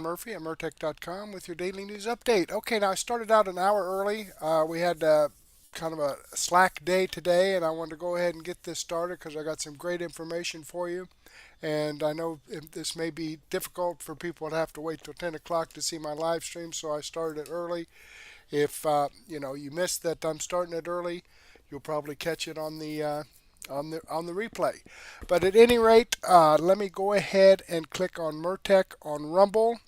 Murphy at Murtech.com with your daily news update. Okay, now I started out an hour early. We had kind of a slack day today, and I wanted to go ahead and get this started because I got some great information for you. And I know this may be difficult for people to have to wait till 10 o'clock to see my live stream, so I started it early. If you missed that I'm starting it early, you'll probably catch it on the replay. But at any rate, let me go ahead and click on Murtech on Rumble.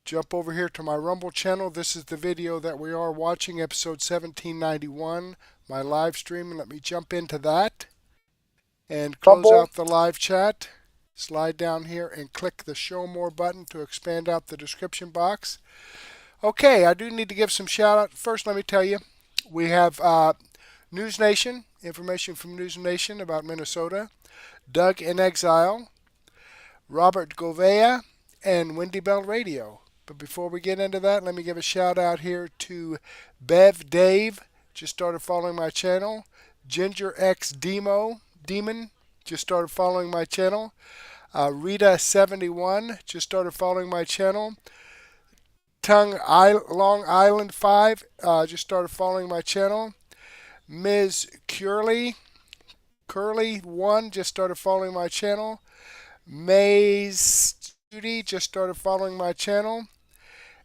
Jump over here to my Rumble channel. This is the video that we are watching, episode 1791, my live stream. And let me jump into that and close out the live chat. Slide down here and click the Show More button to expand out the description box. Okay, I do need to give some shout out. First, let me tell you, we have NewsNation, information from NewsNation about Minnesota, Doug in Exile, Robert Gouveia, and Wendy Bell Radio. But before we get into that, let me give a shout out here to Bev Dave, just started following my channel, Ginger X Demon, just started following my channel, Rita71, just started following my channel, Long Island 5, just started following my channel, Ms. Curly 1 just started following my channel, Maze Judy just started following my channel,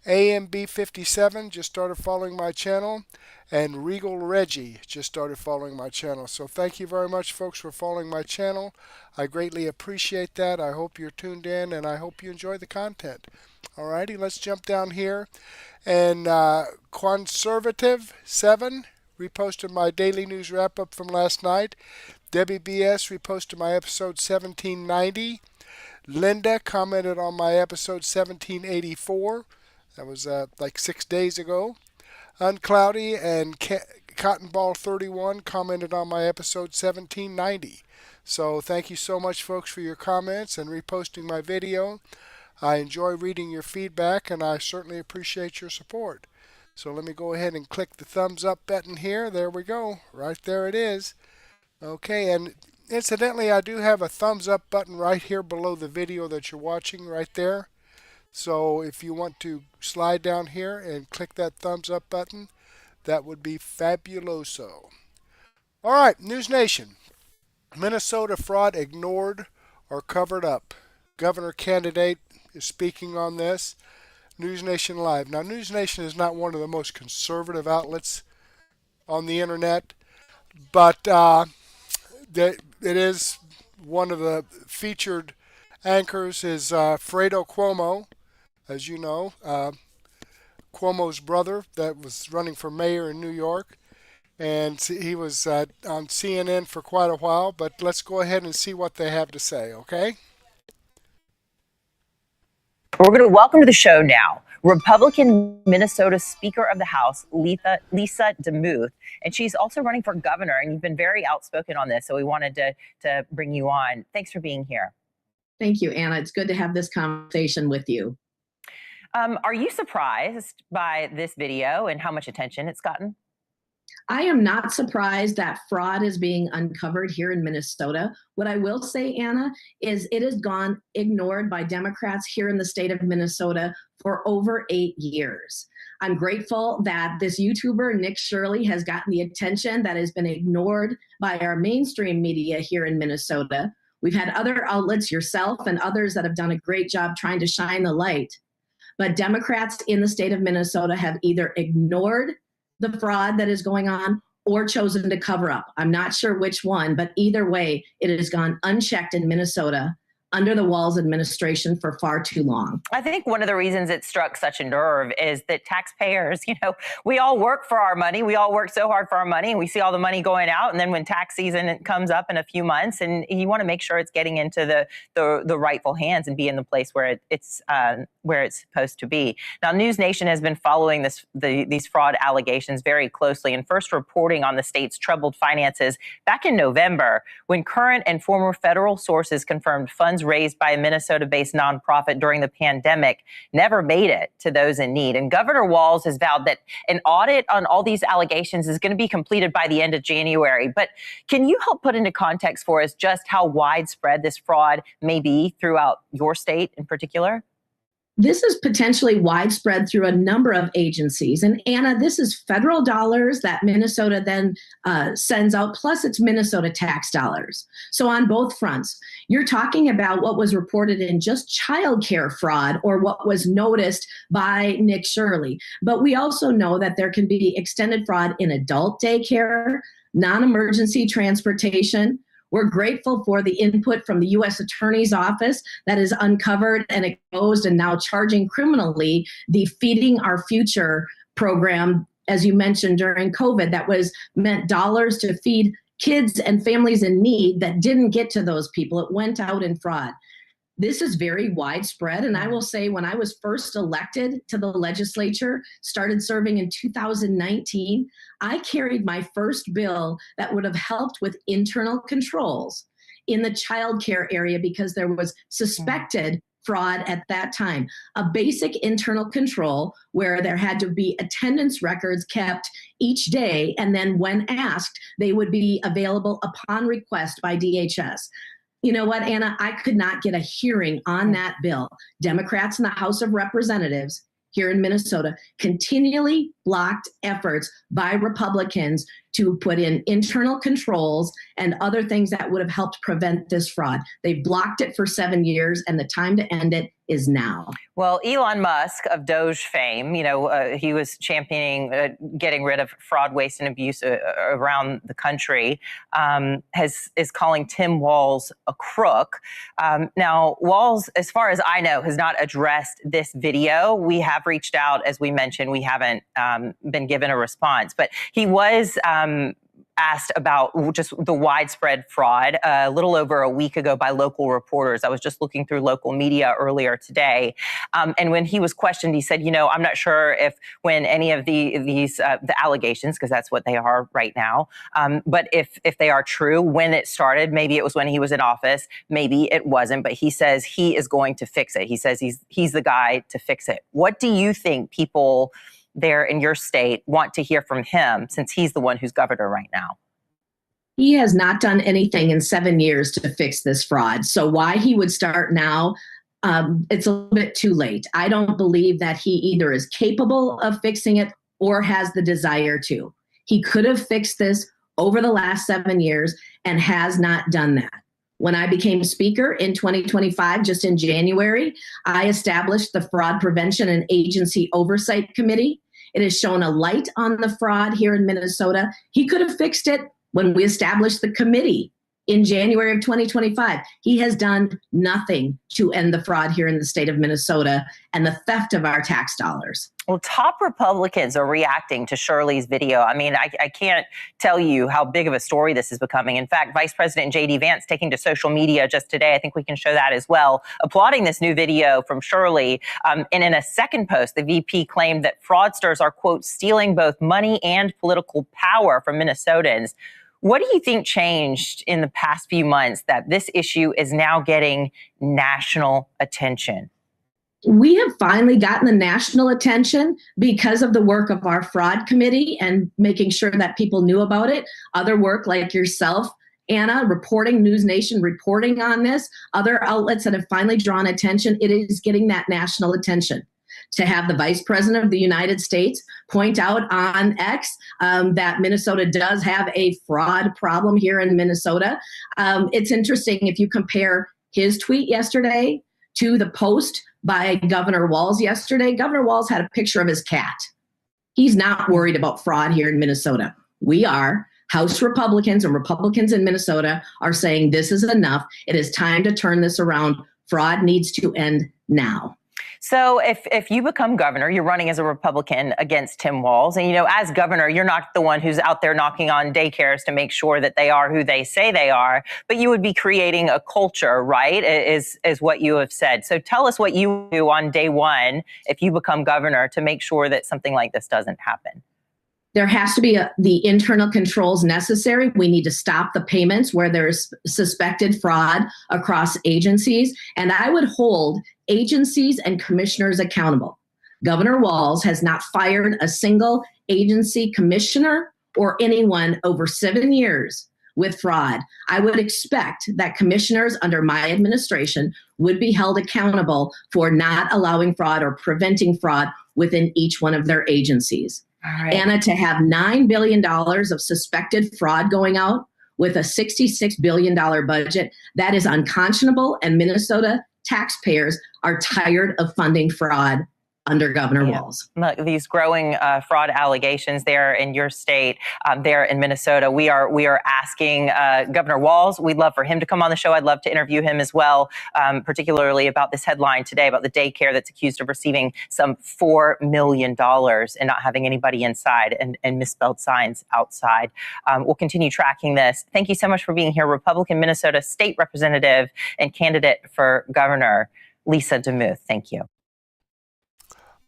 AMB57 just started following my channel, and Regal Reggie just started following my channel. So thank you very much, folks, for following my channel. I greatly appreciate that. I hope you're tuned in, and I hope you enjoy the content. Alrighty, let's jump down here. And Conservative 7 reposted my daily news wrap-up from last night. Debbie BS reposted my episode 1790. Linda commented on my episode 1784. That was like 6 days ago. Uncloudy and Cottonball 31 commented on my episode 1790. So thank you so much, folks, for your comments and reposting my video. I enjoy reading your feedback, and I certainly appreciate your support. So let me go ahead and click the thumbs up button here. There we go. Right there it is. Okay, and incidentally, I do have a thumbs up button right here below the video that you're watching right there. So if you want to slide down here and click that thumbs up button, that would be fabuloso. All right, NewsNation. Minnesota fraud ignored or covered up. Governor candidate is speaking on this. NewsNation Live. Now, NewsNation is not one of the most conservative outlets on the internet, but it is one of the featured anchors is Fredo Cuomo, as you know, Cuomo's brother that was running for mayor in New York, and he was on CNN for quite a while, but let's go ahead and see what they have to say, okay? We're going to welcome to the show now Republican Minnesota Speaker of the House, Lisa DeMuth, and she's also running for governor, and you've been very outspoken on this, so we wanted to bring you on. Thanks for being here. Thank you, Anna. It's good to have this conversation with you. Are you surprised by this video and how much attention it's gotten? I am not surprised that fraud is being uncovered here in Minnesota. What I will say, Anna, is it has gone ignored by Democrats here in the state of Minnesota for over 8 years. I'm grateful that this YouTuber, Nick Shirley, has gotten the attention that has been ignored by our mainstream media here in Minnesota. We've had other outlets, yourself and others, that have done a great job trying to shine the light. But Democrats in the state of Minnesota have either ignored the fraud that is going on or chosen to cover up. I'm not sure which one, but either way, it has gone unchecked in Minnesota under the Walz administration for far too long. I think one of the reasons it struck such a nerve is that taxpayers, we all work for our money. We all work so hard for our money, and we see all the money going out. And then when tax season comes up in a few months, and you want to make sure it's getting into the rightful hands and be in the place where it's supposed to be. Now, NewsNation has been following these fraud allegations very closely, and first reporting on the state's troubled finances back in November, when current and former federal sources confirmed funds raised by a Minnesota-based nonprofit during the pandemic never made it to those in need. And Governor Walz has vowed that an audit on all these allegations is going to be completed by the end of January. But can you help put into context for us just how widespread this fraud may be throughout your state in particular? This is potentially widespread through a number of agencies. And Anna, this is federal dollars that Minnesota then sends out, plus it's Minnesota tax dollars. So on both fronts, you're talking about what was reported in just childcare fraud or what was noticed by Nick Shirley. But we also know that there can be extended fraud in adult daycare, non-emergency transportation. We're grateful for the input from the U.S. Attorney's Office that is uncovered and exposed and now charging criminally the Feeding Our Future program, as you mentioned, during COVID, that was meant dollars to feed kids and families in need that didn't get to those people. It went out in fraud. This is very widespread. And I will say, when I was first elected to the legislature, started serving in 2019, I carried my first bill that would have helped with internal controls in the childcare area because there was suspected fraud at that time. A basic internal control where there had to be attendance records kept each day. And then when asked, they would be available upon request by DHS. You know what, Anna? I could not get a hearing on that bill. Democrats in the House of Representatives here in Minnesota continually blocked efforts by Republicans to put in internal controls and other things that would have helped prevent this fraud. They've blocked it for 7 years, and the time to end it is now. Well, Elon Musk of Doge fame, he was championing getting rid of fraud, waste, and abuse around the country, is calling Tim Walz a crook. Now, Walz, as far as I know, has not addressed this video. We have reached out, as we mentioned, we haven't been given a response, but he was asked about just the widespread fraud a little over a week ago by local reporters. I was just looking through local media earlier today. And when he was questioned, he said, I'm not sure if when any of these the allegations, because that's what they are right now, but if they are true, when it started, maybe it was when he was in office, maybe it wasn't, but he says he is going to fix it. He says he's the guy to fix it. What do you think people there in your state want to hear from him, since he's the one who's governor right now? He has not done anything in 7 years to fix this fraud. So why he would start now, it's a little bit too late. I don't believe that he either is capable of fixing it or has the desire to. He could have fixed this over the last 7 years and has not done that. When I became speaker in 2025, just in January, I established the Fraud Prevention and Agency Oversight Committee. It has shown a light on the fraud here in Minnesota. He could have fixed it when we established the committee in January of 2025. He has done nothing to end the fraud here in the state of Minnesota and the theft of our tax dollars. Well, top Republicans are reacting to Shirley's video. I mean, I can't tell you how big of a story this is becoming. In fact, Vice President J.D. Vance taking to social media just today, I think we can show that as well, applauding this new video from Shirley. And in a second post, the VP claimed that fraudsters are, quote, stealing both money and political power from Minnesotans. What do you think changed in the past few months that this issue is now getting national attention? We have finally gotten the national attention because of the work of our fraud committee and making sure that people knew about it. Other work like yourself, Anna, reporting, NewsNation reporting on this, other outlets that have finally drawn attention. It is getting that national attention. To have the Vice President of the United States point out on X that Minnesota does have a fraud problem here in Minnesota. It's interesting if you compare his tweet yesterday to the post by Governor Walz yesterday. Governor Walz had a picture of his cat. He's not worried about fraud here in Minnesota. We are. House Republicans and Republicans in Minnesota are saying this is enough. It is time to turn this around. Fraud needs to end now. So if you become governor, you're running as a Republican against Tim Walz. And, as governor, you're not the one who's out there knocking on daycares to make sure that they are who they say they are. But you would be creating a culture, right, is what you have said. So tell us what you do on day one if you become governor to make sure that something like this doesn't happen. There has to be the internal controls necessary. We need to stop the payments where there's suspected fraud across agencies. And I would hold agencies and commissioners accountable. Governor Walz has not fired a single agency commissioner or anyone over 7 years with fraud. I would expect that commissioners under my administration would be held accountable for not allowing fraud or preventing fraud within each one of their agencies. All right. Anna, to have $9 billion of suspected fraud going out with a $66 billion budget, that is unconscionable, and Minnesota taxpayers are tired of funding fraud under Governor Walz. Look, these growing fraud allegations there in your state, there in Minnesota, we are asking Governor Walz. We'd love for him to come on the show. I'd love to interview him as well, particularly about this headline today about the daycare that's accused of receiving some $4 million and not having anybody inside and misspelled signs outside. We'll continue tracking this. Thank you so much for being here, Republican Minnesota State Representative and candidate for governor, Lisa DeMuth. Thank you.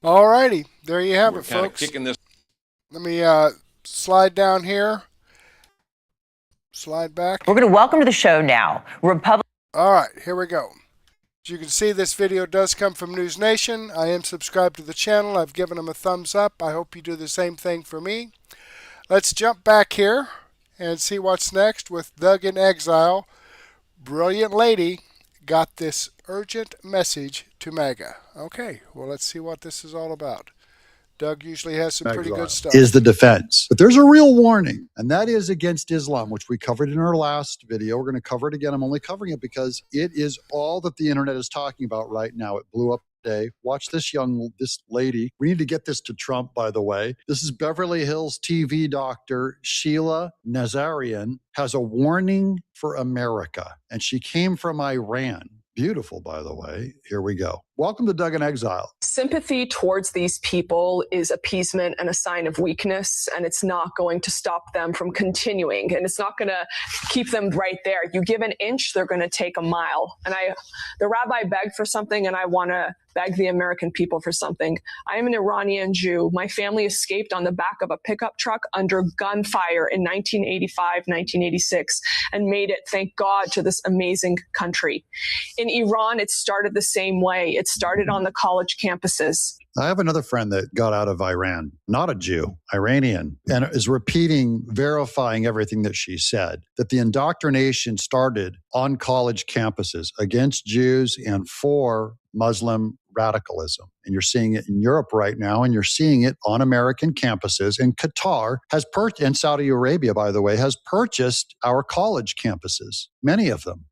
All righty, there you have it, folks. Kicking this. Let me slide down here. Slide back. We're going to welcome to the show now, All right, here we go. As you can see, this video does come from NewsNation. I am subscribed to the channel. I've given them a thumbs up. I hope you do the same thing for me. Let's jump back here and see what's next with Doug in Exile. Brilliant lady got this urgent message to MAGA. Okay, well, let's see what this is all about. Doug usually has some pretty good stuff. Is the defense. But there's a real warning, and that is against Islam, which we covered in our last video. We're going to cover it again. I'm only covering it because it is all that the internet is talking about right now. It blew up today. Watch this lady. We need to get this to Trump, by the way. This is Beverly Hills TV doctor Sheila Nazarian has a warning for America, and she came from Iran. Beautiful, by the way. Here we go. Welcome to Doug in Exile. Sympathy towards these people is appeasement and a sign of weakness, and it's not going to stop them from continuing, and it's not going to keep them right there. You give an inch, they're going to take a mile. And the rabbi begged for something, and I want to beg the American people for something. I am an Iranian Jew. My family escaped on the back of a pickup truck under gunfire in 1985, 1986, and made it, thank God, to this amazing country. In Iran, it started the same way. It started on the college campuses. I have another friend that got out of Iran, not a Jew, Iranian, and is verifying everything that she said, that the indoctrination started on college campuses against Jews and for Muslim radicalism. And you're seeing it in Europe right now, and you're seeing it on American campuses. And Qatar has and Saudi Arabia, by the way, has purchased our college campuses, many of them.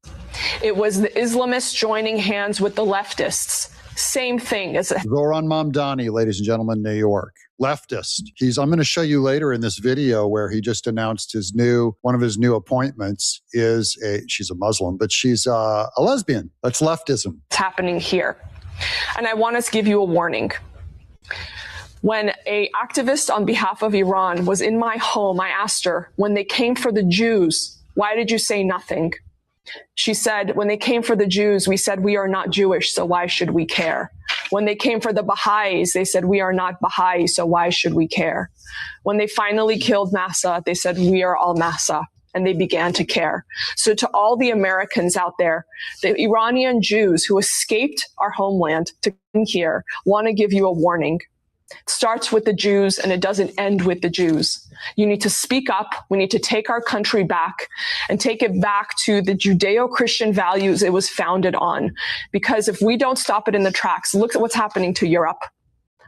It was the Islamists joining hands with the leftists. Same thing as Zoran Mamdani, ladies and gentlemen, New York. Leftist. I'm going to show you later in this video where he just announced one of his new appointments she's a Muslim, but she's a lesbian. That's leftism. It's happening here. And I want to give you a warning. When an activist on behalf of Iran was in my home, I asked her, when they came for the Jews, why did you say nothing? She said, when they came for the Jews, we said, we are not Jewish, so why should we care? When they came for the Baha'is, they said, we are not Baha'i, so why should we care? When they finally killed Massa, they said, we are all Massa. And they began to care. So to all the Americans out there, the Iranian Jews who escaped our homeland to come here, want to give you a warning. It starts with the Jews and it doesn't end with the Jews. You need to speak up. We need to take our country back and take it back to the Judeo-Christian values it was founded on. Because if we don't stop it in the tracks, look at what's happening to Europe.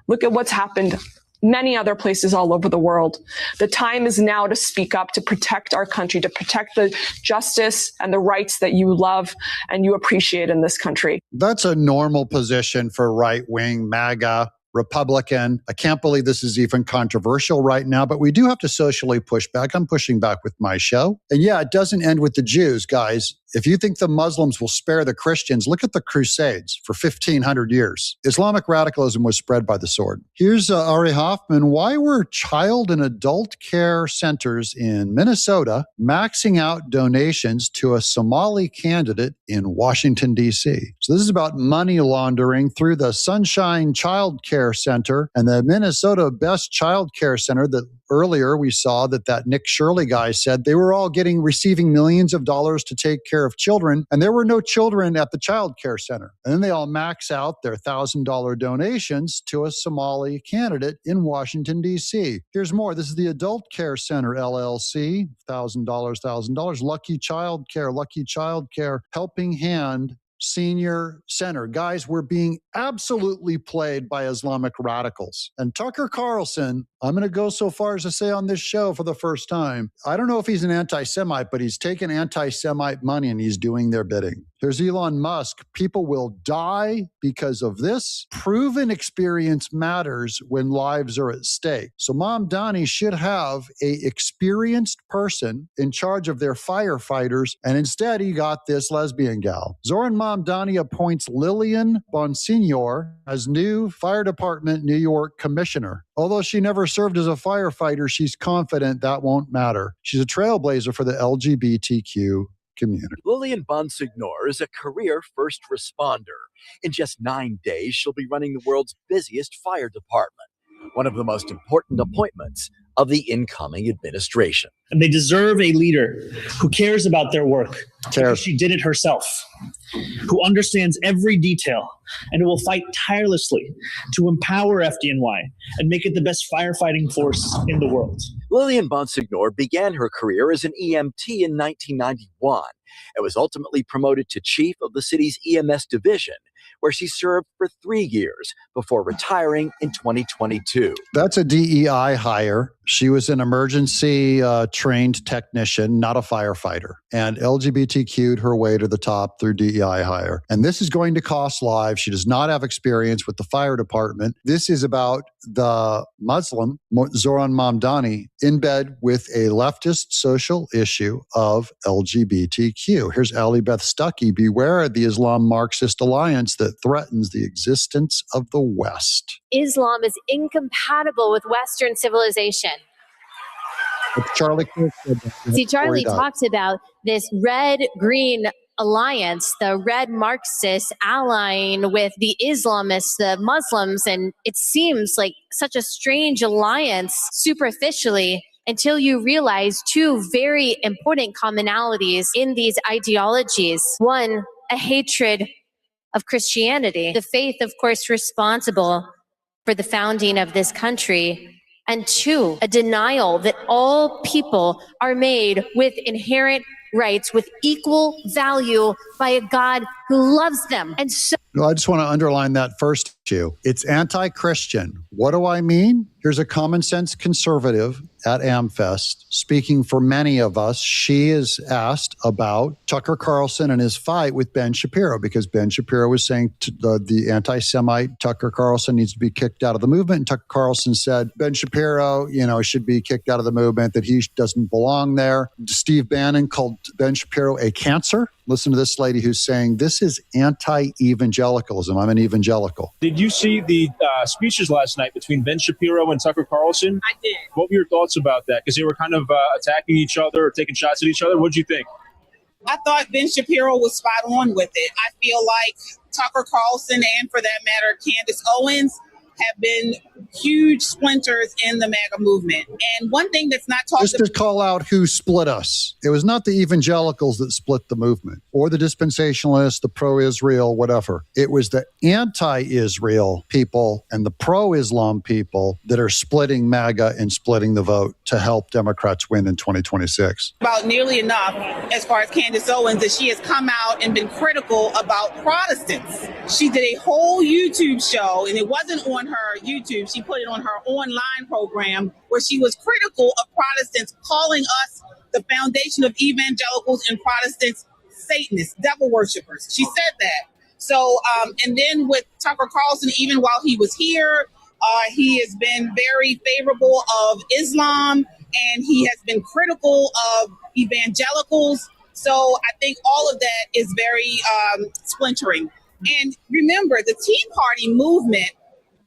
Look at what's happened many other places all over the world. The time is now to speak up, to protect our country, to protect the justice and the rights that you love and you appreciate in this country. That's a normal position for right-wing MAGA Republican. I can't believe this is even controversial right now, but we do have to socially push back. I'm pushing back with my show. And yeah, it doesn't end with the Jews, guys. If you think the Muslims will spare the Christians, look at the Crusades for 1,500 years. Islamic radicalism was spread by the sword. Here's Ari Hoffman. Why were child and adult care centers in Minnesota maxing out donations to a Somali candidate in Washington, D.C.? So this is about money laundering through the Sunshine Child Care Center and the Minnesota Best Child Care Center that earlier we saw that Nick Shirley guy said they were all receiving millions of dollars to take care of children, and there were no children at the child care center. And then they all max out their $1,000 donations to a Somali candidate in Washington, D.C. Here's more. This is the Adult Care Center, LLC, $1,000. Lucky Child Care, Helping Hand Senior Center. Guys, we're being absolutely played by Islamic radicals. And Tucker Carlson, I'm going to go so far as to say on this show for the first time, I don't know if he's an anti-Semite, but he's taken anti-Semite money and he's doing their bidding. Here's Elon Musk. People will die because of this. Proven experience matters when lives are at stake. So Mamdani should have an experienced person in charge of their firefighters, and instead he got this lesbian gal. Zoran Mamdani appoints Lillian Bonsignor as new Fire Department New York commissioner. Although she never served as a firefighter, she's confident that won't matter. She's a trailblazer for the LGBTQ community. Lillian Bonsignor is a career first responder. In just 9 days, she'll be running the world's busiest fire department, one of the most important appointments of the incoming administration. And they deserve a leader who cares about their work, because she did it herself, who understands every detail, and who will fight tirelessly to empower FDNY and make it the best firefighting force in the world. Lillian Bonsignor began her career as an EMT in 1991 and was ultimately promoted to chief of the city's EMS division, where she served for 3 years before retiring in 2022. That's a DEI hire. She was an emergency trained technician, not a firefighter, and LGBTQ'd her way to the top through DEI hire. And this is going to cost lives. She does not have experience with the fire department. This is about the Muslim, Zoran Mamdani, in bed with a leftist social issue of LGBTQ. Here's Ali Beth Stuckey. Beware of the Islam Marxist alliance that threatens the existence of the West. Islam is incompatible with Western civilization. Charlie See, Charlie talked about this red-green alliance, the red Marxists allying with the Islamists, the Muslims, and it seems like such a strange alliance superficially until you realize two very important commonalities in these ideologies. One, a hatred of Christianity, the faith, of course, responsible for the founding of this country. And two, a denial that all people are made with inherent rights, with equal value by a God who loves them. And so I just want to underline that first issue. It's anti-Christian. What do I mean? Here's a common sense conservative at AmFest speaking for many of us. She is asked about Tucker Carlson and his fight with Ben Shapiro, because Ben Shapiro was saying to the anti-Semite Tucker Carlson needs to be kicked out of the movement. And Tucker Carlson said Ben Shapiro, should be kicked out of the movement, that he doesn't belong there. Steve Bannon called Ben Shapiro a cancer. Listen to this lady who's saying this is anti-evangelicalism. I'm an evangelical. Did you see the speeches last night between Ben Shapiro and Tucker Carlson? I did. What were your thoughts about that? Because they were kind of attacking each other or taking shots at each other. What did you think? I thought Ben Shapiro was spot on with it. I feel like Tucker Carlson and, for that matter, Candace Owens have been huge splinters in the MAGA movement. And one thing that's not talked about... Just to call out who split us. It was not the evangelicals that split the movement, or the dispensationalists, the pro-Israel, whatever. It was the anti-Israel people and the pro-Islam people that are splitting MAGA and splitting the vote to help Democrats win in 2026. About nearly enough, as far as Candace Owens, that she has come out and been critical about Protestants. She did a whole YouTube show, and it wasn't on her YouTube. She put it on her online program where she was critical of Protestants, calling us, the foundation of evangelicals and Protestants, Satanists, devil worshipers. She said that. So, and then with Tucker Carlson, even while he was here, he has been very favorable of Islam, and he has been critical of evangelicals. So I think all of that is very splintering. And remember, the Tea Party movement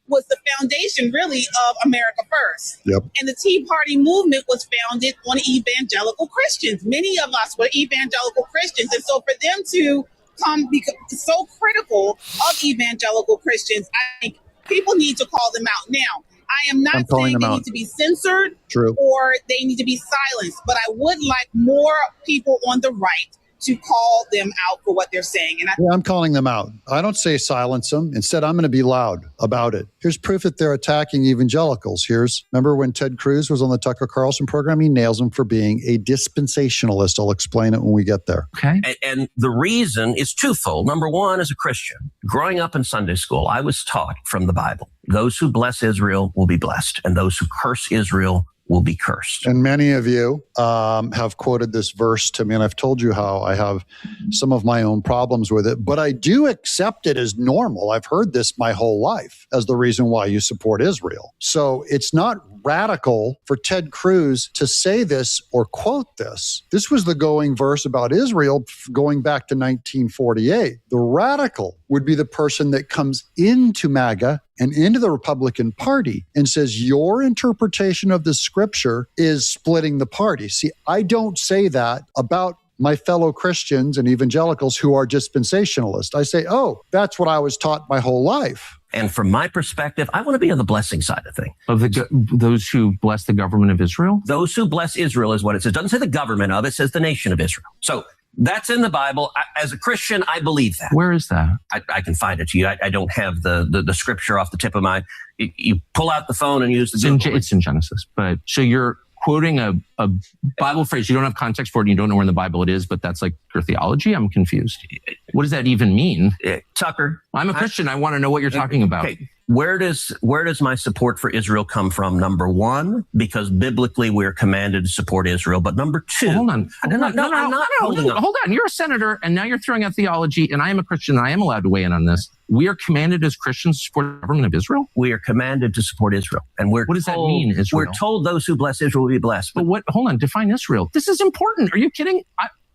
was the foundation, really, of America First. Yep. And the Tea Party movement was founded on evangelical Christians. Many of us were evangelical Christians. And so for them to come become so critical of evangelical Christians, I think people need to call them out. Now, I am not saying they need to be censored or they need to be silenced, but I would like more people on the right to call them out for what they're saying. And I'm calling them out. I don't say silence them. Instead, I'm going to be loud about it. Here's proof that they're attacking evangelicals. Remember when Ted Cruz was on the Tucker Carlson program? He nails them for being a dispensationalist. I'll explain it when we get there. Okay. And the reason is twofold. Number one, as a Christian, growing up in Sunday school, I was taught from the Bible, those who bless Israel will be blessed, and those who curse Israel will be cursed. And many of you have quoted this verse to me, and I've told you how I have some of my own problems with it, but I do accept it as normal. I've heard this my whole life as the reason why you support Israel. So it's not radical for Ted Cruz to say this or quote this. This was the going verse about Israel going back to 1948. The radical would be the person that comes into MAGA and into the Republican Party and says, your interpretation of the scripture is splitting the party. See, I don't say that about my fellow Christians and evangelicals who are dispensationalists. I say, oh, that's what I was taught my whole life. And from my perspective, I want to be on the blessing side of things. Of those who bless the government of Israel? Those who bless Israel is what it says. It doesn't say the government of, it says the nation of Israel. So that's in the Bible. As a Christian, I believe that. Where is that? I can find it to you. I don't have the scripture off the tip of my... You pull out the phone and use the Google. It's in Genesis. But so you're quoting a Bible phrase. You don't have context for it and you don't know where in the Bible it is, but that's like your theology? I'm confused. What does that even mean? Tucker. I'm a Christian. I want to know what you're talking about. Okay. Where does my support for Israel come from? Number one, because biblically we're commanded to support Israel. But number two, hold on. You're a senator, and now you're throwing out theology. And I am a Christian, and I am allowed to weigh in on this. We are commanded as Christians to support the government of Israel. We are commanded to support Israel, and what does that mean? Israel? We're told those who bless Israel will be blessed. But what? Hold on. Define Israel. This is important. Are you kidding?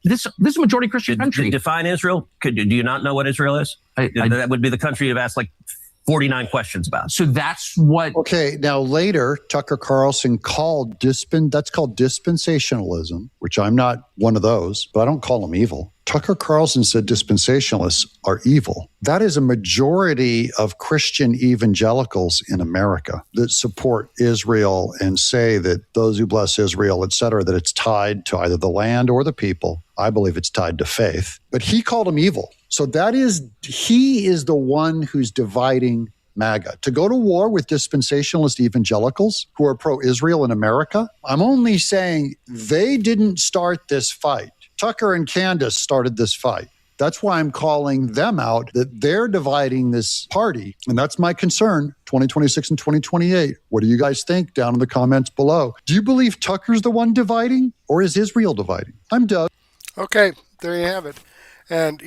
This is a majority Christian country. Define Israel. Do you not know what Israel is? That would be the country you've asked like 49 questions about. So that's what... Okay, now later, Tucker Carlson called that's called dispensationalism, which I'm not one of those, but I don't call them evil. Tucker Carlson said dispensationalists are evil. That is a majority of Christian evangelicals in America that support Israel and say that those who bless Israel, et cetera, that it's tied to either the land or the people. I believe it's tied to faith. But he called them evil. So he is the one who's dividing MAGA. To go to war with dispensationalist evangelicals who are pro-Israel in America, I'm only saying they didn't start this fight. Tucker and Candace started this fight. That's why I'm calling them out, that they're dividing this party. And that's my concern, 2026 and 2028. What do you guys think? Down in the comments below. Do you believe Tucker's the one dividing, or is Israel dividing? I'm Doug. Okay, there you have it. And,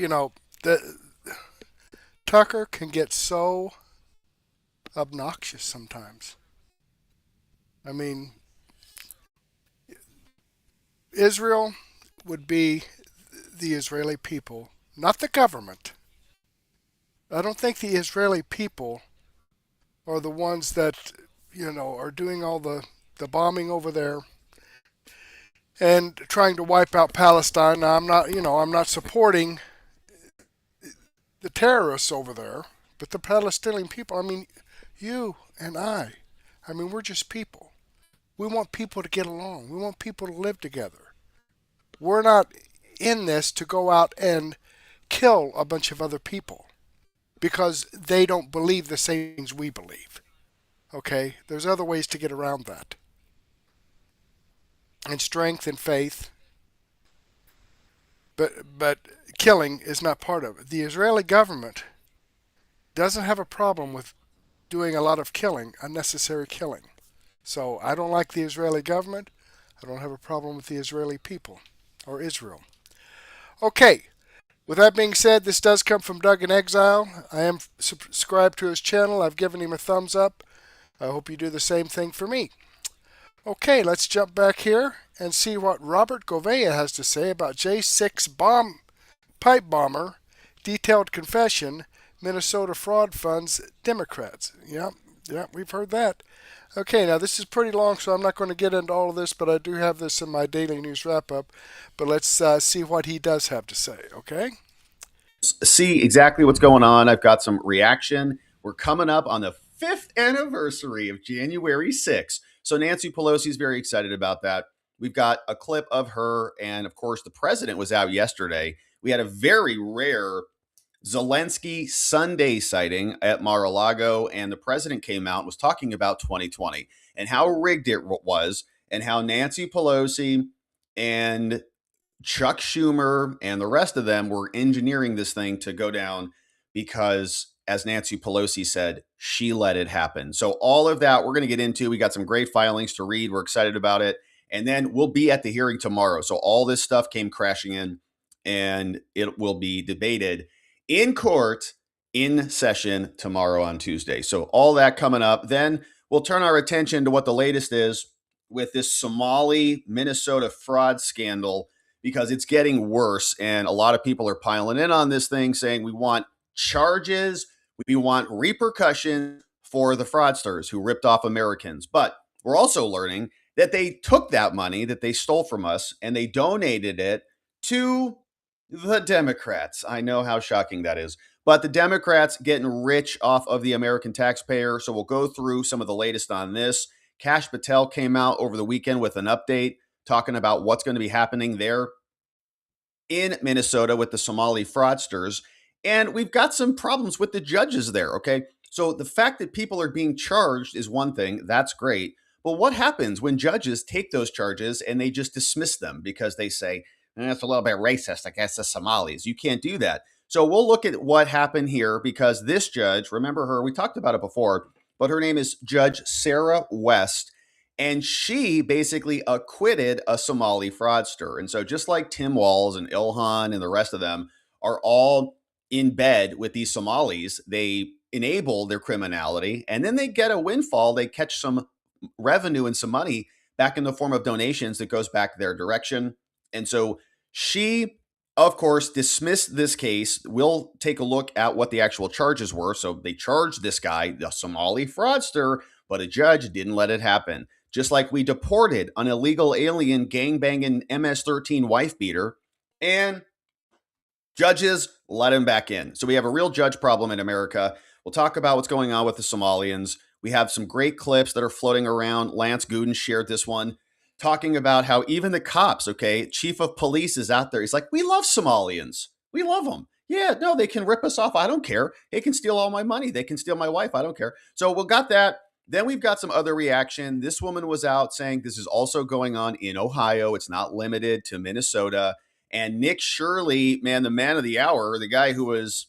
Tucker can get so obnoxious sometimes. I mean, Israel would be the Israeli people, not the government. I don't think the Israeli people are the ones that, are doing all the bombing over there and trying to wipe out Palestine. Now, I'm not supporting the terrorists over there, but the Palestinian people, you and I, we're just people. We want people to get along. We want people to live together. We're not in this to go out and kill a bunch of other people because they don't believe the same things we believe. Okay? There's other ways to get around that. And strength and faith. But killing is not part of it. The Israeli government doesn't have a problem with doing a lot of killing, unnecessary killing. So I don't like the Israeli government. I don't have a problem with the Israeli people or Israel. Okay, with that being said, this does come from Doug in Exile. I am subscribed to his channel. I've given him a thumbs up. I hope you do the same thing for me. Okay, let's jump back here and see what Robert Gouveia has to say about J6 pipe bomber, detailed confession, Minnesota fraud funds Democrats. Yeah, we've heard that. Okay, now this is pretty long, so I'm not going to get into all of this, but I do have this in my daily news wrap-up. But let's see what he does have to say, okay? See exactly what's going on. I've got some reaction. We're coming up on the 5th anniversary of January 6th. So Nancy Pelosi is very excited about that. We've got a clip of her, and of course, the president was out yesterday. We had a very rare Zelensky Sunday sighting at Mar-a-Lago, and the president came out and was talking about 2020 and how rigged it was, and how Nancy Pelosi and Chuck Schumer and the rest of them were engineering this thing to go down because, as Nancy Pelosi said, she let it happen. So all of that we're going to get into. We got some great filings to read. We're excited about it. And then we'll be at the hearing tomorrow. So all this stuff came crashing in, and it will be debated in court in session tomorrow on Tuesday. So all that coming up. Then we'll turn our attention to what the latest is with this Somali Minnesota fraud scandal, because it's getting worse. And a lot of people are piling in on this thing saying we want charges, we want repercussions for the fraudsters who ripped off Americans. But we're also learning that they took that money that they stole from us and they donated it to the Democrats. I know how shocking that is. But the Democrats getting rich off of the American taxpayer. So we'll go through some of the latest on this. Kash Patel came out over the weekend with an update talking about what's going to be happening there in Minnesota with the Somali fraudsters. And we've got some problems with the judges there, okay? So the fact that people are being charged is one thing. That's great. But what happens when judges take those charges and they just dismiss them because they say, that's a little bit racist against the Somalis? You can't do that. So we'll look at what happened here, because this judge, remember her, we talked about it before, but her name is Judge Sarah West, and she basically acquitted a Somali fraudster. And so just like Tim Walz and Ilhan and the rest of them are all in bed with these Somalis, they enable their criminality, and then they get a windfall. They catch some revenue and some money back in the form of donations that goes back their direction. And so she, of course, dismissed this case. We'll take a look at what the actual charges were. So they charged this guy, the Somali fraudster, but a judge didn't let it happen. Just like we deported an illegal alien gangbanging MS-13 wife beater, and judges let him back in. So we have a real judge problem in America. We'll talk about what's going on with the Somalians. We have some great clips that are floating around. Lance Gooden shared this one, talking about how even the cops, okay, chief of police is out there. He's like, we love Somalians. We love them. Yeah, no, they can rip us off. I don't care. They can steal all my money. They can steal my wife. I don't care. So we got that. Then we've got some other reaction. This woman was out saying this is also going on in Ohio. It's not limited to Minnesota. And Nick Shirley, man, the man of the hour, the guy who was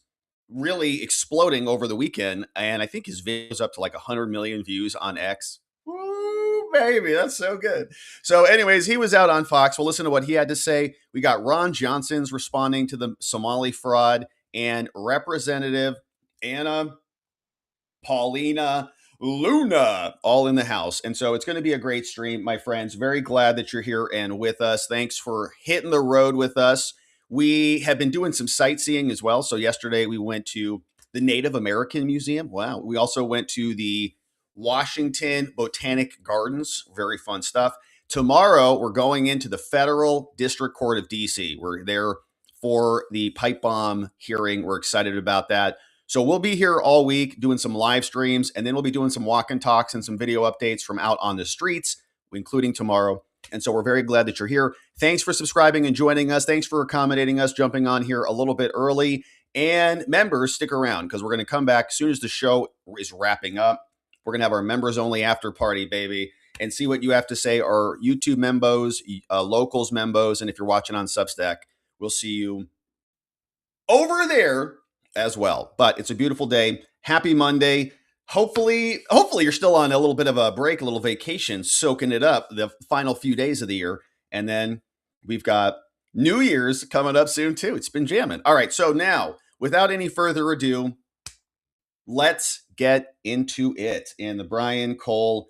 really exploding over the weekend. And I think his video is up to like 100 million views on X. Woo, baby, that's so good. So anyways, he was out on Fox. We'll listen to what he had to say. We got Ron Johnson's responding to the Somali fraud, and Representative Anna Paulina Luna all in the house. And so it's going to be a great stream, my friends. Very glad that you're here and with us. Thanks for hitting the road with us. We have been doing some sightseeing as well. So yesterday we went to the Native American Museum. Wow. We also went to the Washington Botanic Gardens. Very fun stuff. Tomorrow we're going into the Federal District Court of DC. We're there for the pipe bomb hearing. We're excited about that. So we'll be here all week doing some live streams, and then we'll be doing some walk and talks and some video updates from out on the streets, including tomorrow. And so we're very glad that you're here. Thanks for subscribing and joining us. Thanks for accommodating us, jumping on here a little bit early. And members, stick around, because we're going to come back as soon as the show is wrapping up. We're going to have our members only after party, baby, and see what you have to say. Our YouTube membos, locals membos, and if you're watching on Substack, we'll see you over there as well. But it's a beautiful day. Happy Monday. Hopefully you're still on a little bit of a break, a little vacation, soaking it up the final few days of the year. And then we've got New Year's coming up soon too. It's been jamming. All right. So now, without any further ado, let's get into it in the Brian Cole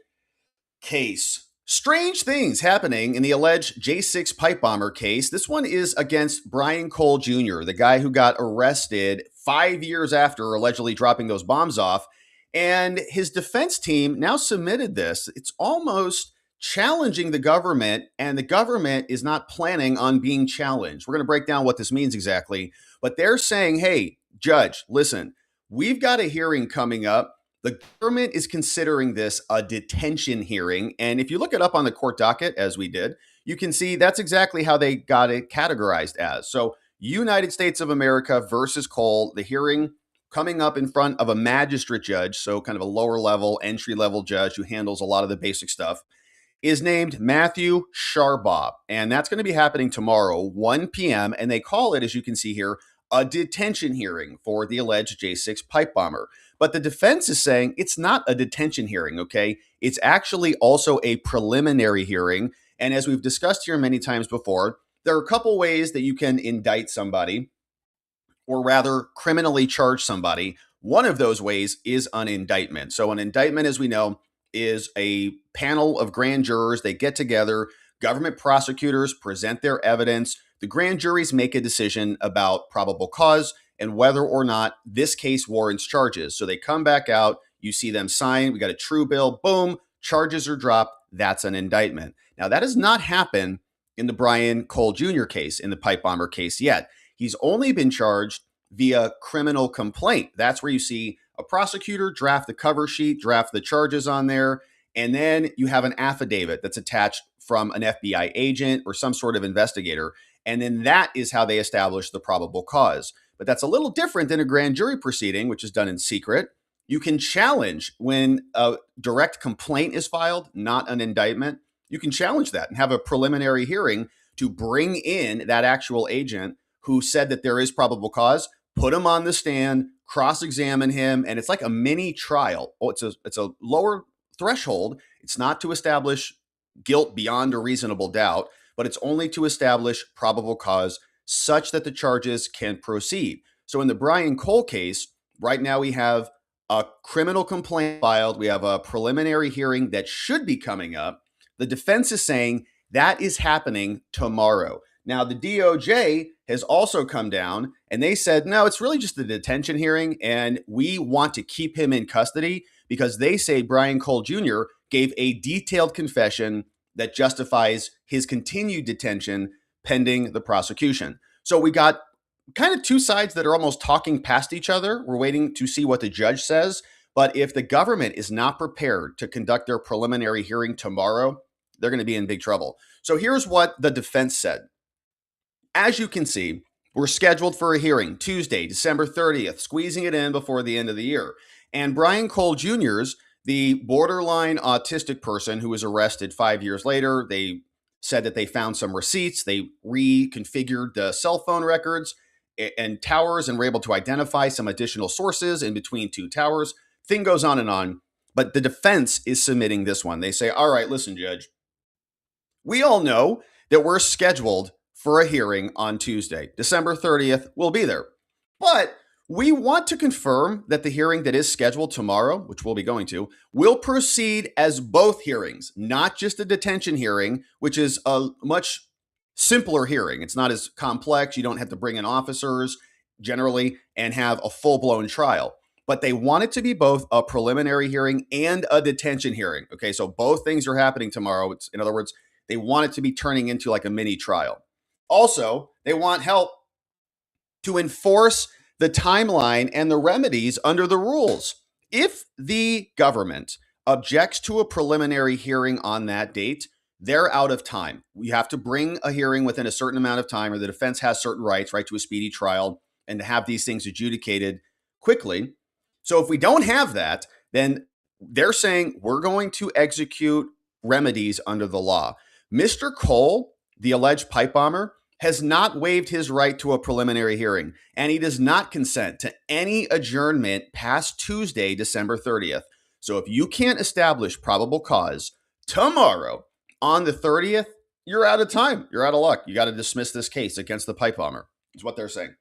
case. Strange things happening in the alleged J6 pipe bomber case. This one is against Brian Cole Jr., the guy who got arrested 5 years after allegedly dropping those bombs off. And his defense team now submitted this. It's almost challenging the government, and the government is not planning on being challenged. We're going to break down what this means exactly. But they're saying, hey, judge, listen, we've got a hearing coming up, The government is considering this a detention hearing. And if you look it up on the court docket, as we did, you can see that's exactly how they got it categorized as. So United States of America versus Cole, the hearing coming up in front of a magistrate judge, so kind of a lower level, entry level judge who handles a lot of the basic stuff, is named Matthew Sharbaugh. And that's going to be happening tomorrow, 1 p.m. And they call it, as you can see here, a detention hearing for the alleged J6 pipe bomber. But the defense is saying it's not a detention hearing, okay? It's actually also a preliminary hearing. And as we've discussed here many times before, there are a couple ways that you can indict somebody, or rather criminally charge somebody. One of those ways is an indictment. So an indictment, as we know, is a panel of grand jurors. They get together, government prosecutors present their evidence. The grand juries make a decision about probable cause and whether or not this case warrants charges. So they come back out, you see them sign, we got a true bill, boom, charges are dropped. That's an indictment. Now, that has not happened in the Brian Cole Jr. case, in the pipe bomber case yet. He's only been charged via criminal complaint. That's where you see a prosecutor draft the cover sheet, draft the charges on there, and then you have an affidavit that's attached from an FBI agent or some sort of investigator. And then that is how they establish the probable cause. But that's a little different than a grand jury proceeding, which is done in secret. You can challenge when a direct complaint is filed, not an indictment. You can challenge that and have a preliminary hearing to bring in that actual agent who said that there is probable cause, put him on the stand, cross-examine him, and it's like a mini trial. Oh, it's a lower threshold. It's not to establish guilt beyond a reasonable doubt, but it's only to establish probable cause such that the charges can proceed. So in the Brian Cole case, right now we have a criminal complaint filed. We have a preliminary hearing that should be coming up. The defense is saying that is happening tomorrow. Now, the DOJ has also come down and they said, no, it's really just a detention hearing and we want to keep him in custody because they say Brian Cole Jr. gave a detailed confession that justifies his continued detention pending the prosecution. So we got kind of two sides that are almost talking past each other. We're waiting to see what the judge says. But if the government is not prepared to conduct their preliminary hearing tomorrow, they're going to be in big trouble. So here's what the defense said. As you can see, we're scheduled for a hearing Tuesday, December 30th, squeezing it in before the end of the year. And Brian Cole Jr.'s the borderline autistic person who was arrested 5 years later. They said that they found some receipts. They reconfigured the cell phone records and towers and were able to identify some additional sources in between two towers. Thing goes on and on. But the defense is submitting this one. They say, all right, listen, Judge, we all know that we're scheduled for a hearing on Tuesday, December 30th. We'll be there. But we want to confirm that the hearing that is scheduled tomorrow, which we'll be going to, will proceed as both hearings, not just a detention hearing, which is a much simpler hearing. It's not as complex. You don't have to bring in officers generally and have a full-blown trial. But they want it to be both a preliminary hearing and a detention hearing. Okay, so both things are happening tomorrow. In other words, they want it to be turning into like a mini trial. Also, they want help to enforce the timeline and the remedies under the rules. If the government objects to a preliminary hearing on that date, they're out of time. We have to bring a hearing within a certain amount of time, or the defense has certain rights, right, to a speedy trial and to have these things adjudicated quickly. So if we don't have that, then they're saying we're going to execute remedies under the law. Mr. Cole, the alleged pipe bomber, has not waived his right to a preliminary hearing, and he does not consent to any adjournment past Tuesday, December 30th. So if you can't establish probable cause tomorrow on the 30th, you're out of time. You're out of luck. You got to dismiss this case against the pipe bomber, is what they're saying.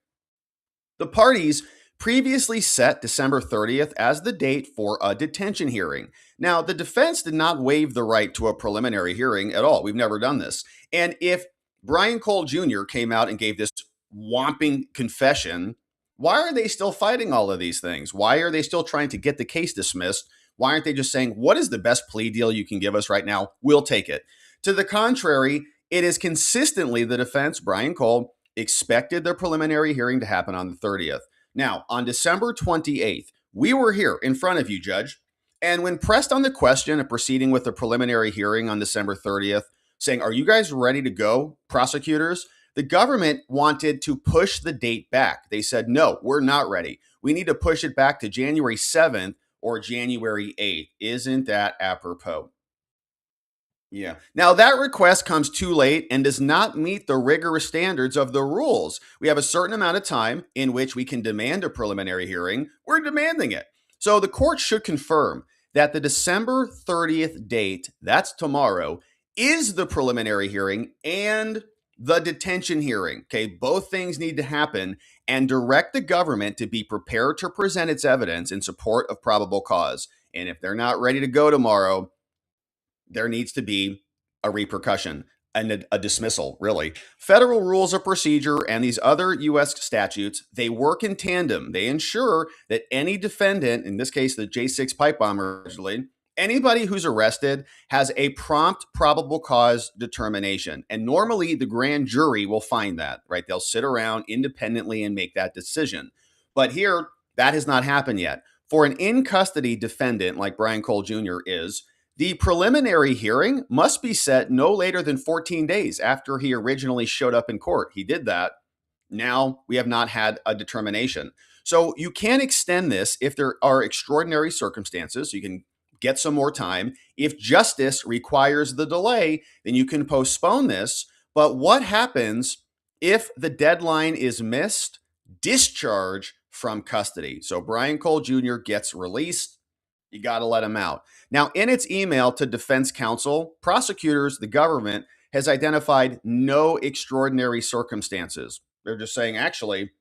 The parties previously set December 30th as the date for a detention hearing. Now, the defense did not waive the right to a preliminary hearing at all. We've never done this. And if Brian Cole Jr. came out and gave this whopping confession, why are they still fighting all of these things? Why are they still trying to get the case dismissed? Why aren't they just saying, what is the best plea deal you can give us right now? We'll take it. To the contrary, it is consistently the defense, Brian Cole, expected the preliminary hearing to happen on the 30th. Now, on December 28th, We were here in front of you, Judge. And when pressed on the question of proceeding with the preliminary hearing on December 30th, saying, are you guys ready to go, prosecutors? The government wanted to push the date back. They said, no, we're not ready. We need to push it back to January 7th or January 8th. Isn't that apropos? Yeah. Now, that request comes too late and does not meet the rigorous standards of the rules. We have a certain amount of time in which we can demand a preliminary hearing. We're demanding it. So the court should confirm that the December 30th date, that's tomorrow, is the preliminary hearing and the detention hearing. Okay, both things need to happen, and direct the government to be prepared to present its evidence in support of probable cause. And if they're not ready to go tomorrow, there needs to be a repercussion and a dismissal, really. Federal rules of procedure and these other U.S. statutes, they work in tandem. They ensure that any defendant, in this case, the J6 pipe bomber, anybody who's arrested has a prompt probable cause determination. And normally the grand jury will find that, right? They'll sit around independently and make that decision. But here, that has not happened yet. For an in-custody defendant like Brian Cole Jr. is, the preliminary hearing must be set no later than 14 days after he originally showed up in court. He did that. Now we have not had a determination. So you can extend this if there are extraordinary circumstances. You can get some more time. If justice requires the delay, then you can postpone this. But what happens if the deadline is missed? Discharge from custody. So Brian Cole Jr. gets released. You got to let him out. Now, in its email to defense counsel, prosecutors, the government, has identified no extraordinary circumstances. They're just saying, actually,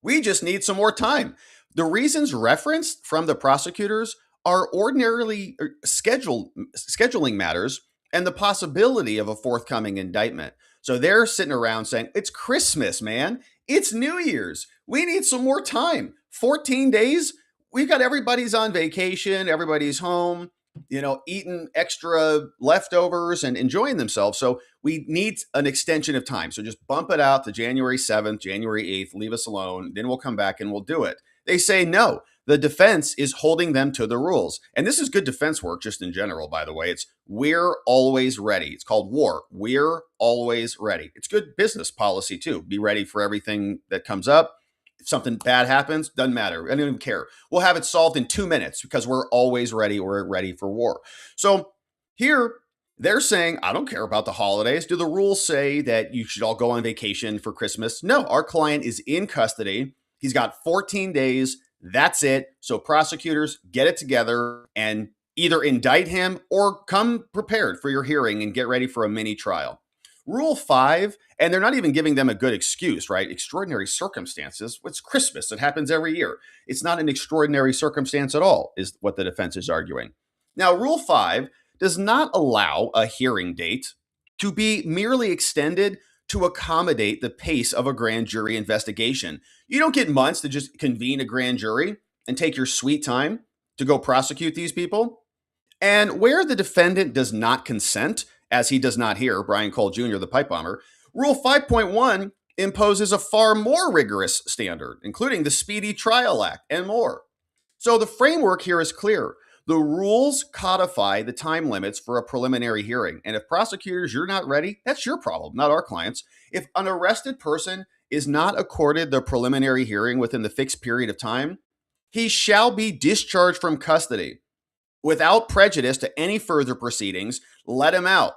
we just need some more time. The reasons referenced from the prosecutors are ordinarily scheduling matters and the possibility of a forthcoming indictment. So they're sitting around saying, it's Christmas, man. It's New Year's. We need some more time. 14 days? We've got everybody's on vacation, everybody's home, eating extra leftovers and enjoying themselves. So we need an extension of time. So just bump it out to January 7th, January 8th, leave us alone. Then we'll come back and we'll do it. They say no. The defense is holding them to the rules. And this is good defense work just in general, by the way. It's we're always ready. It's called WAR. We're always ready. It's good business policy too. Be ready for everything that comes up. If something bad happens, doesn't matter. I don't even care. We'll have it solved in 2 minutes because we're always ready. We're ready for war. So here they're saying, I don't care about the holidays. Do the rules say that you should all go on vacation for Christmas? No, our client is in custody. He's got 14 days. That's it. So prosecutors, get it together and either indict him or come prepared for your hearing and get ready for a mini trial. Rule 5, and they're not even giving them a good excuse, right? Extraordinary circumstances. It's Christmas. It happens every year. It's not an extraordinary circumstance at all, is what the defense is arguing. Now, Rule 5 does not allow a hearing date to be merely extended to accommodate the pace of a grand jury investigation. You don't get months to just convene a grand jury and take your sweet time to go prosecute these people. And where the defendant does not consent, as he does not here, Brian Cole Jr., the pipe bomber, Rule 5.1 imposes a far more rigorous standard, including the Speedy Trial Act and more. So the framework here is clear. The rules codify the time limits for a preliminary hearing. And if prosecutors, you're not ready, that's your problem, not our clients. If an arrested person is not accorded the preliminary hearing within the fixed period of time, he shall be discharged from custody without prejudice to any further proceedings. Let him out.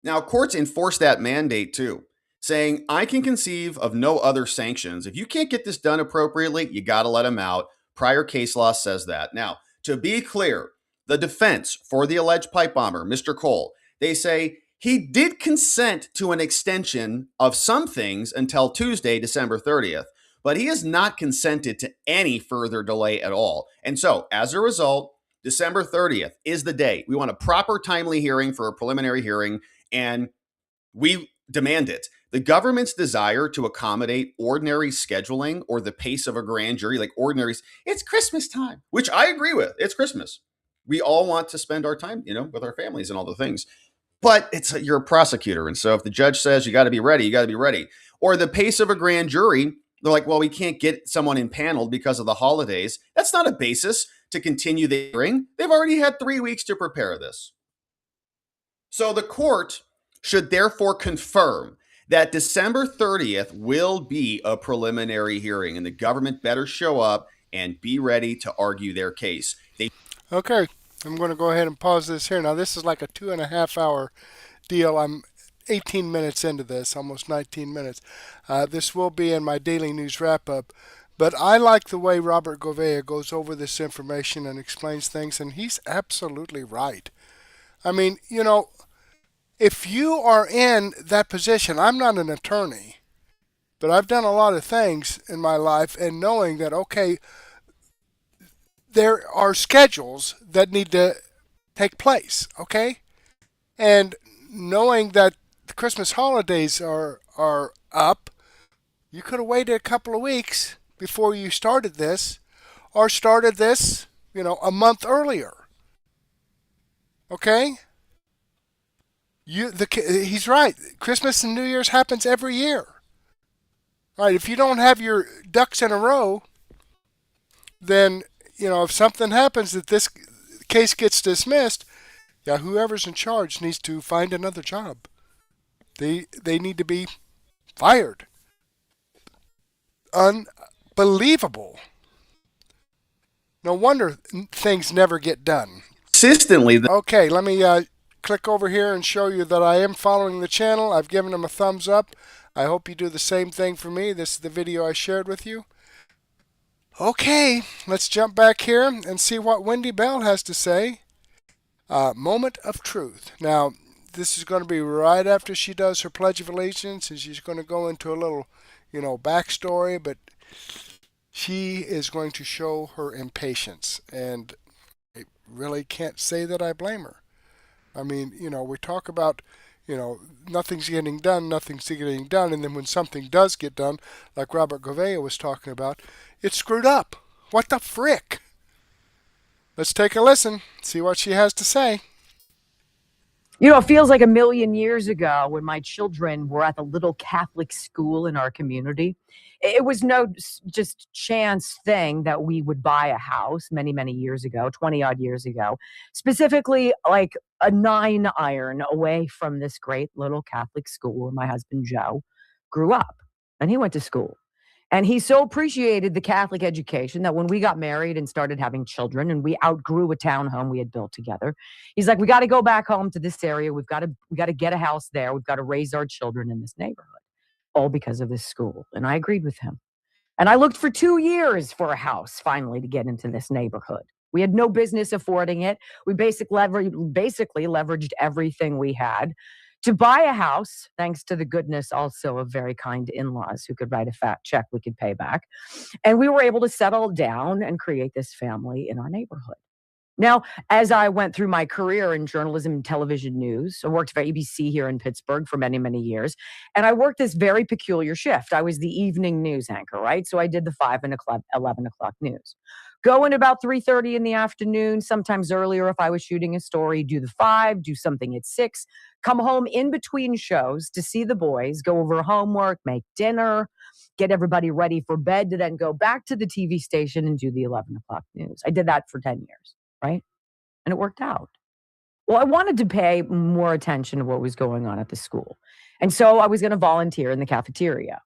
Now, courts enforce that mandate too, saying, I can conceive of no other sanctions. If you can't get this done appropriately, you got to let him out. Prior case law says that. Now, to be clear, the defense for the alleged pipe bomber, Mr. Cole, they say he did consent to an extension of some things until Tuesday, December 30th, but he has not consented to any further delay at all. And so, as a result, December 30th is the day. We want a proper, timely hearing for a preliminary hearing, and we demand it. The government's desire to accommodate ordinary scheduling or the pace of a grand jury, like ordinaries, it's Christmas time, which I agree with. It's Christmas. We all want to spend our time, with our families and all the things. But you're a prosecutor. And so if the judge says you got to be ready, you got to be ready. Or the pace of a grand jury, They're like, well, we can't get someone impaneled because of the holidays. That's not a basis to continue the hearing. They've already had 3 weeks to prepare this. So the court should therefore confirm that December 30th will be a preliminary hearing, and the government better show up and be ready to argue their case. Okay, I'm going to go ahead and pause this here. Now, this is like a 2.5 hour deal. I'm 18 minutes into this, almost 19 minutes. This will be in my daily news wrap-up. But I like the way Robert Gouveia goes over this information and explains things, and he's absolutely right. I mean, you know, if you are in that position, I'm not an attorney, but I've done a lot of things in my life, and knowing that, okay, there are schedules that need to take place, okay? And knowing that the Christmas holidays are up, you could have waited a couple of weeks before you started this, or started this, you know, a month earlier. Okay? He's right. Christmas and New Year's happens every year. Right? If you don't have your ducks in a row, then, you know, if something happens that this case gets dismissed, yeah, whoever's in charge needs to find another job. They need to be fired. Unbelievable. No wonder things never get done. Consistently. Okay, let me click over here and show you that I am following the channel. I've given them a thumbs up. I hope you do the same thing for me. This is the video I shared with you. Okay, let's jump back here and see what Wendy Bell has to say. Moment of truth. Now, this is going to be right after she does her Pledge of Allegiance, and she's going to go into a little, you know, backstory, but she is going to show her impatience, and I really can't say that I blame her. I mean, you know, we talk about, you know, nothing's getting done, and then when something does get done, like Robert Gouveia was talking about, it's screwed up. What the frick? Let's take a listen, see what she has to say. You know, it feels like a million years ago when my children were at the little Catholic school in our community. It was no just chance thing that we would buy a house many, many years ago, 20 odd years ago, specifically like a 9 iron away from this great little Catholic school where my husband Joe grew up, and he went to school. And he so appreciated the Catholic education that when we got married and started having children and we outgrew a townhome we had built together, he's like, we got to go back home to this area. We got to get a house there. We've got to raise our children in this neighborhood, all because of this school. And I agreed with him. And I looked for 2 years for a house finally to get into this neighborhood. We had no business affording it. We basically leveraged everything we had to buy a house, thanks to the goodness also of very kind in-laws who could write a fat check we could pay back. And we were able to settle down and create this family in our neighborhood. Now, as I went through my career in journalism and television news, I worked for ABC here in Pittsburgh for many, many years. And I worked this very peculiar shift. I was the evening news anchor, right? So I did the 5 and 11 o'clock news. Go in about 3:30 in the afternoon, sometimes earlier if I was shooting a story, do the 5, do something at 6, come home in between shows to see the boys, go over homework, make dinner, get everybody ready for bed to then go back to the TV station and do the 11 o'clock news. I did that for 10 years, right? And it worked out. Well, I wanted to pay more attention to what was going on at the school. And so I was going to volunteer in the cafeteria.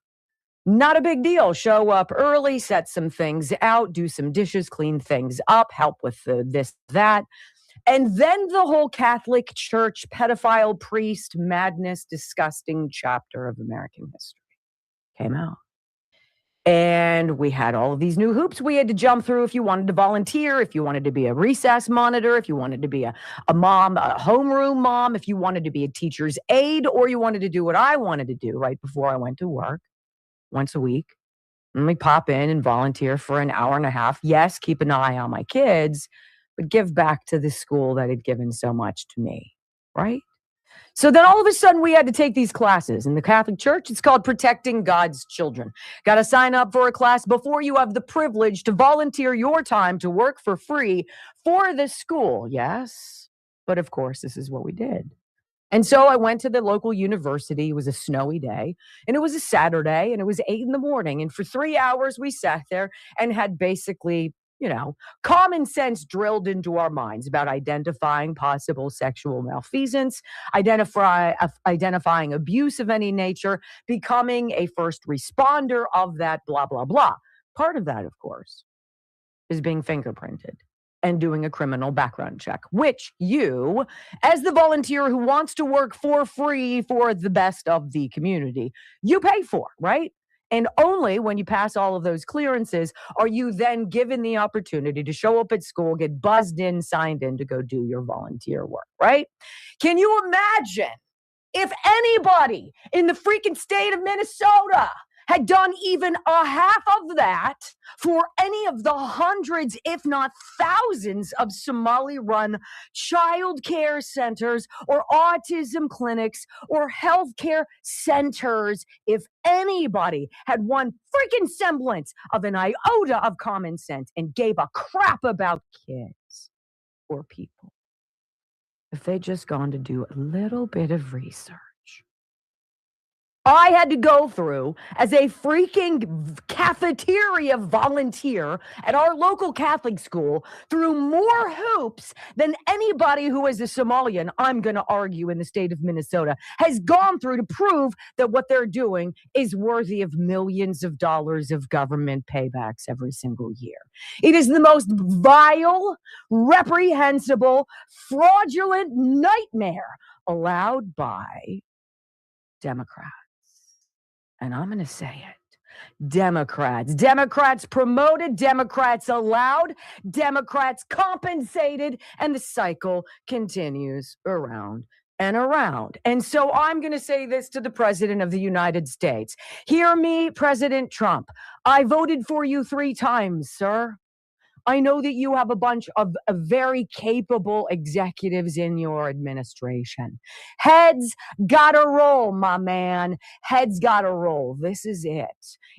Not a big deal. Show up early, set some things out, do some dishes, clean things up, help with this, that. And then the whole Catholic Church pedophile priest madness disgusting chapter of American history came out. And we had all of these new hoops we had to jump through if you wanted to volunteer, if you wanted to be a recess monitor, if you wanted to be a mom, a homeroom mom, if you wanted to be a teacher's aide, or you wanted to do what I wanted to do right before I went to work once a week. And we pop in and volunteer for an hour and a half. Yes, keep an eye on my kids, but give back to the school that had given so much to me, right? So then all of a sudden we had to take these classes. In the Catholic Church, it's called Protecting God's Children. Got to sign up for a class before you have the privilege to volunteer your time to work for free for the school. Yes, but of course, this is what we did. And so I went to the local university. It was a snowy day, and it was a Saturday, and it was 8 in the morning. And for 3 hours, we sat there and had basically, common sense drilled into our minds about identifying possible sexual malfeasance, identifying abuse of any nature, becoming a first responder of that, blah, blah, blah. Part of that, of course, is being fingerprinted and doing a criminal background check, which you, as the volunteer who wants to work for free for the best of the community, you pay for, right? And only when you pass all of those clearances are you then given the opportunity to show up at school, get buzzed in, signed in to go do your volunteer work, right? Can you imagine if anybody in the freaking state of Minnesota had done even a half of that for any of the hundreds, if not thousands, of Somali-run child care centers or autism clinics or healthcare centers? If anybody had one freaking semblance of an iota of common sense and gave a crap about kids or people, if they'd just gone to do a little bit of research, I had to go through as a freaking cafeteria volunteer at our local Catholic school through more hoops than anybody who is a Somalian, I'm going to argue, in the state of Minnesota has gone through to prove that what they're doing is worthy of millions of dollars of government paybacks every single year. It is the most vile, reprehensible, fraudulent nightmare allowed by Democrats. And I'm going to say it. Democrats promoted, Democrats allowed, Democrats compensated, and the cycle continues around and around. And so I'm going to say this to the President of the United States. Hear me, President Trump. I voted for you 3 times, sir. I know that you have a bunch of very capable executives in your administration. Heads gotta roll, my man. Heads gotta roll. This is it.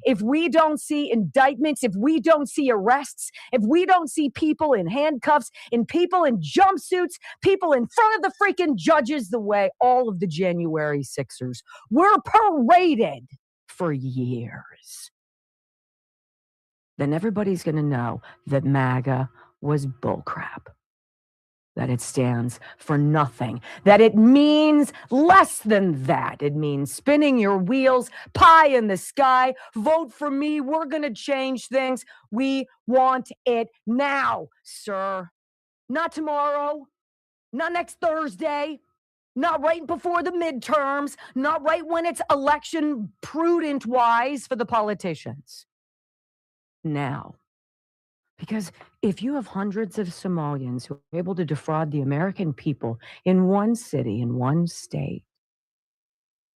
If we don't see indictments, if we don't see arrests, if we don't see people in handcuffs, and people in jumpsuits, people in front of the freaking judges the way all of the January 6ers were paraded for years, then everybody's going to know that MAGA was bullcrap, that it stands for nothing, that it means less than that. It means spinning your wheels, pie in the sky, vote for me, we're going to change things. We want it now, sir. Not tomorrow, not next Thursday, not right before the midterms, not right when it's election prudent-wise for the politicians. Now. Because if you have hundreds of Somalians who are able to defraud the American people in one city, in one state,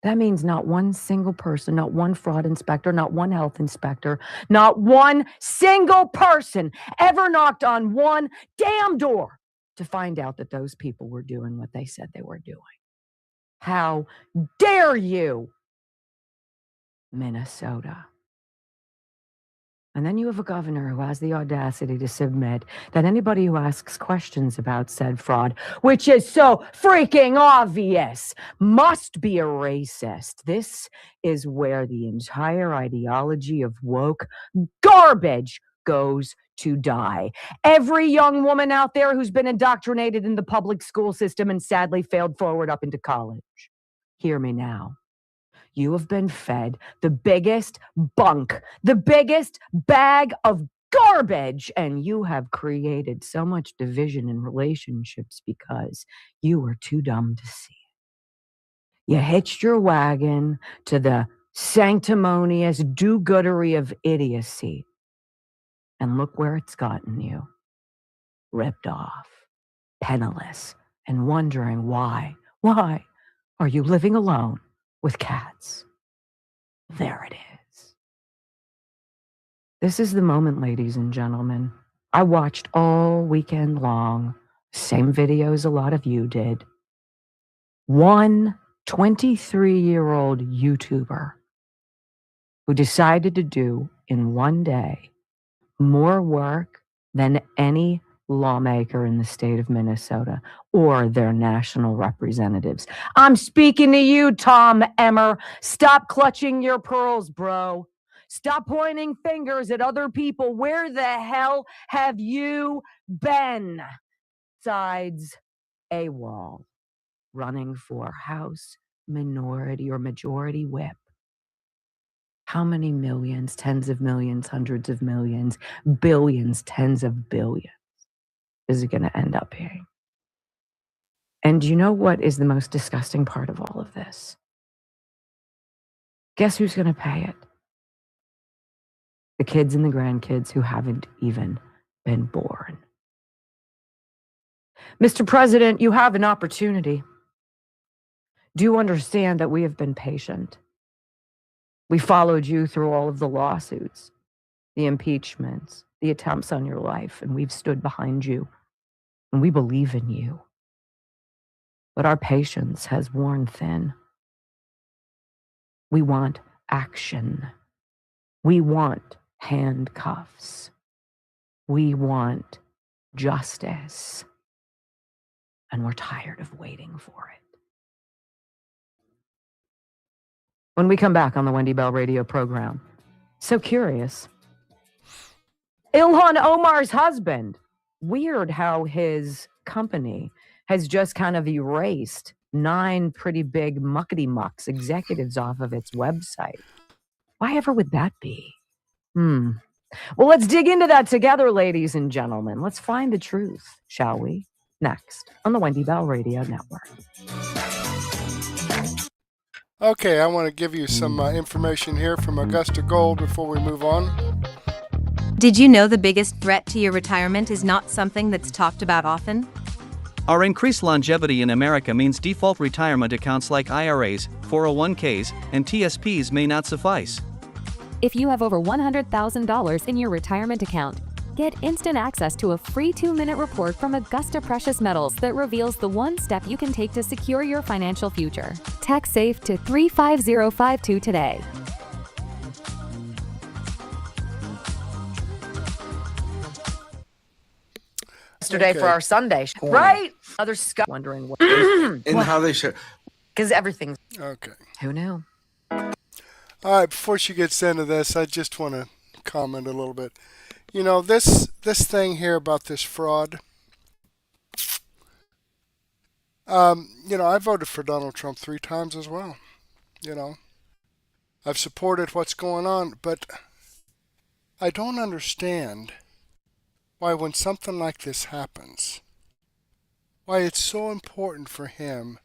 that means not one single person, not one fraud inspector, not one health inspector, not one single person ever knocked on one damn door to find out that those people were doing what they said they were doing. How dare you, Minnesota? And then you have a governor who has the audacity to submit that anybody who asks questions about said fraud, which is so freaking obvious, must be a racist. This is where the entire ideology of woke garbage goes to die. Every young woman out there who's been indoctrinated in the public school system and sadly failed forward up into college, hear me now. You have been fed the biggest bunk, the biggest bag of garbage, and you have created so much division in relationships because you were too dumb to see it. You hitched your wagon to the sanctimonious do-goodery of idiocy, and look where it's gotten you. Ripped off, penniless, and wondering why. Why are you living alone with cats? There it is. This is the moment, ladies and gentlemen. I watched all weekend long, same videos a lot of you did. One 23-year-old YouTuber who decided to do in one day more work than any lawmaker in the state of Minnesota or their national representatives. I'm speaking to you, Tom Emmer. Stop clutching your pearls, bro. Stop pointing fingers at other people. Where the hell have you been? Besides AWOL, running for House minority or majority whip. How many millions, tens of millions, hundreds of millions, billions, tens of billions is it going to end up paying? And you know what is the most disgusting part of all of this? Guess who's going to pay it? The kids and the grandkids who haven't even been born. Mr. President, you have an opportunity. Do you understand that we have been patient? We followed you through all of the lawsuits, the impeachments, the attempts on your life, and we've stood behind you, and we believe in you. But our patience has worn thin. We want action. We want handcuffs. We want justice. And we're tired of waiting for it. When we come back on the Wendy Bell radio program, so curious. Ilhan Omar's husband. Weird how his company has just kind of erased 9 pretty big muckety-mucks executives off of its website. Why ever would that be? Well, let's dig into that together, ladies and gentlemen. Let's find the truth, shall we? Next on the Wendy Bell Radio Network. Okay, I want to give you some information here from Augusta Gold before we move on. Did you know the biggest threat to your retirement is not something that's talked about often? Our increased longevity in America means default retirement accounts like IRAs, 401ks, and TSPs may not suffice. If you have over $100,000 in your retirement account, get instant access to a free 2-minute report from Augusta Precious Metals that reveals the one step you can take to secure your financial future. Text SAFE to 35052 today. Yesterday for our Sunday, right? Other Scott wondering what. And how they should. Because everything's. Okay. Who knew? All right, before she gets into this, I just want to comment a little bit. You know, this thing here about this fraud. You know, I voted for Donald Trump 3 times as well. You know, I've supported what's going on, but I don't understand why when something like this happens, why it's so important for him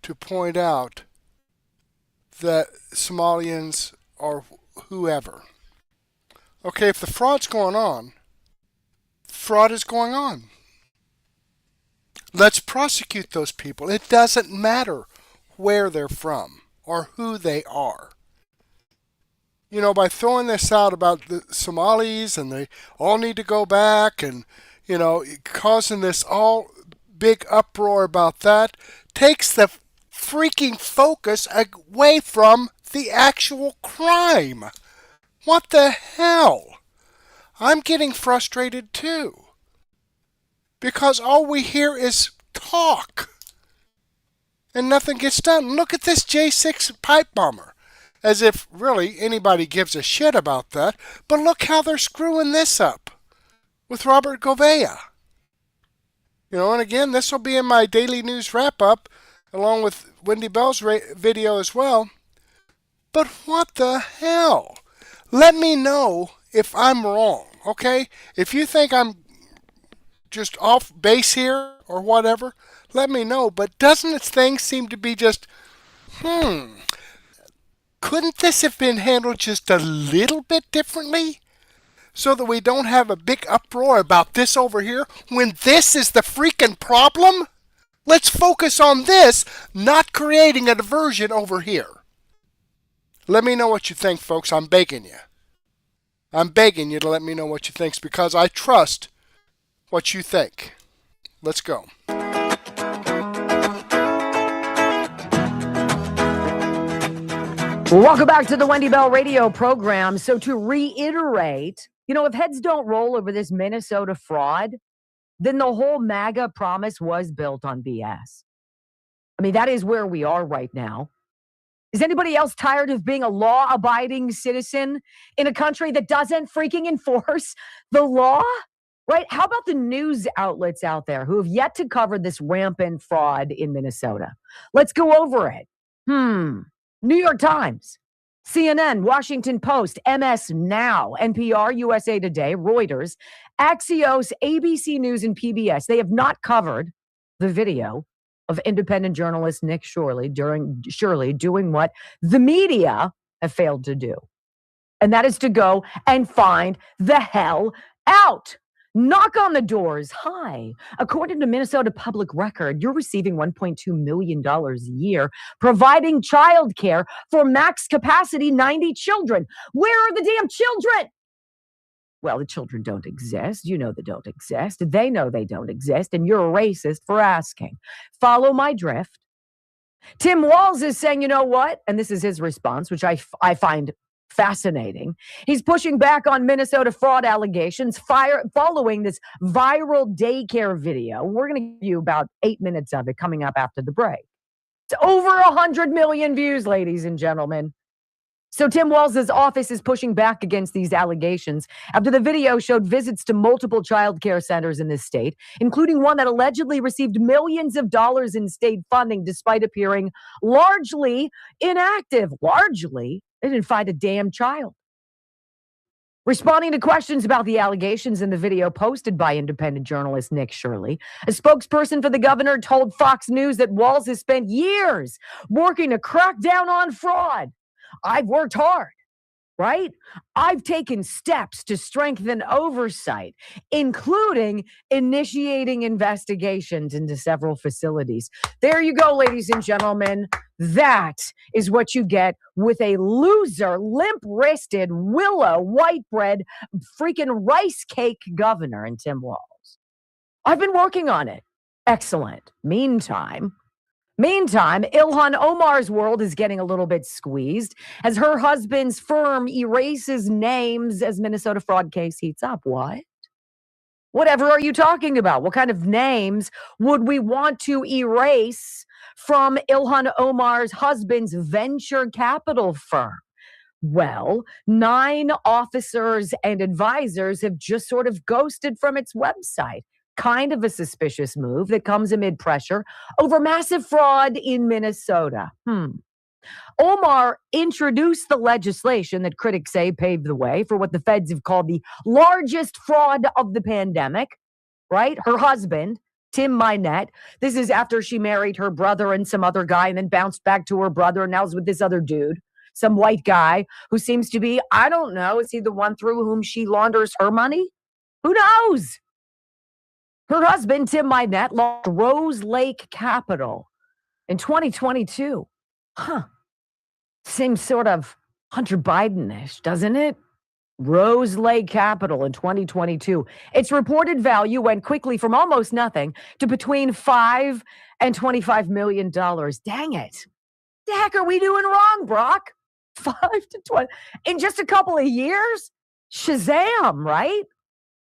to point out that Somalians or whoever. Okay, if the fraud's going on, fraud is going on. Let's prosecute those people. It doesn't matter where they're from or who they are. You know, by throwing this out about the Somalis and they all need to go back and, you know, causing this all big uproar about that, takes the freaking focus away from the actual crime. What the hell? I'm getting frustrated too. Because all we hear is talk. And nothing gets done. Look at this J6 Pipebomber. As if really anybody gives a shit about that. But look how they're screwing this up with Robert Gouveia. You know, and again, this will be in my daily news wrap-up along with Wendy Bell's video as well. But what the hell? Let me know if I'm wrong, okay? If you think I'm just off base here or whatever, let me know. But doesn't this thing seem to be just, couldn't this have been handled just a little bit differently? So that we don't have a big uproar about this over here when this is the freaking problem? Let's focus on this, not creating a diversion over here. Let me know what you think, folks. I'm begging you. I'm begging you to let me know what you think because I trust what you think. Let's go. Welcome back to the Wendy Bell radio program. So to reiterate, you know, if heads don't roll over this Minnesota fraud, then the whole MAGA promise was built on BS. I mean, that is where we are right now. Is anybody else tired of being a law-abiding citizen in a country that doesn't freaking enforce the law? Right? How about the news outlets out there who have yet to cover this rampant fraud in Minnesota? Let's go over it. New York Times, CNN, Washington Post, MS Now, NPR, USA Today, Reuters, Axios, ABC News, and PBS. They have not covered the video of independent journalist Nick Shirley doing what the media have failed to do. And that is to go and find the hell out. Knock on the doors. Hi. According to Minnesota Public Record, you're receiving $1.2 million a year, providing childcare for max capacity 90 children. Where are the damn children? Well, the children don't exist. You know they don't exist. They know they don't exist, and you're a racist for asking. Follow my drift. Tim Walz is saying, you know what? And this is his response, which I find fascinating. He's pushing back on Minnesota fraud allegations following this viral daycare video. We're going to give you about 8 minutes of it coming up after the break. It's over 100 million views, ladies and gentlemen. So Tim Walz's office is pushing back against these allegations after the video showed visits to multiple child care centers in this state, including one that allegedly received millions of dollars in state funding despite appearing largely inactive. Largely, they didn't find a damn child. Responding to questions about the allegations in the video posted by independent journalist Nick Shirley, a spokesperson for the governor told Fox News that Walz has spent years working to crack down on fraud. I've worked hard, right? I've taken steps to strengthen oversight, including initiating investigations into several facilities. There you go, ladies and gentlemen. That is what you get with a loser, limp-wristed, willow, white bread, freaking rice cake governor in Tim Walz. I've been working on it. Excellent. Meantime, Ilhan Omar's world is getting a little bit squeezed as her husband's firm erases names as Minnesota fraud case heats up. What? Whatever are you talking about? What kind of names would we want to erase from Ilhan Omar's husband's venture capital firm? Well, 9 officers and advisors have just sort of ghosted from its website. Kind of a suspicious move that comes amid pressure over massive fraud in Minnesota. Omar introduced the legislation that critics say paved the way for what the feds have called the largest fraud of the pandemic, right? Her husband, Tim Minette. This is after she married her brother and some other guy and then bounced back to her brother and now is with this other dude, some white guy who seems to be, I don't know, is he the one through whom she launders her money? Who knows? Her husband, Tim Minette, launched Rose Lake Capital in 2022. Seems sort of Hunter Biden-ish, doesn't it? Rose Lake Capital in 2022. Its reported value went quickly from almost nothing to between $5 and $25 million. Dang it. The heck are we doing wrong, Brock? 5 to 20. In just a couple of years? Shazam, right?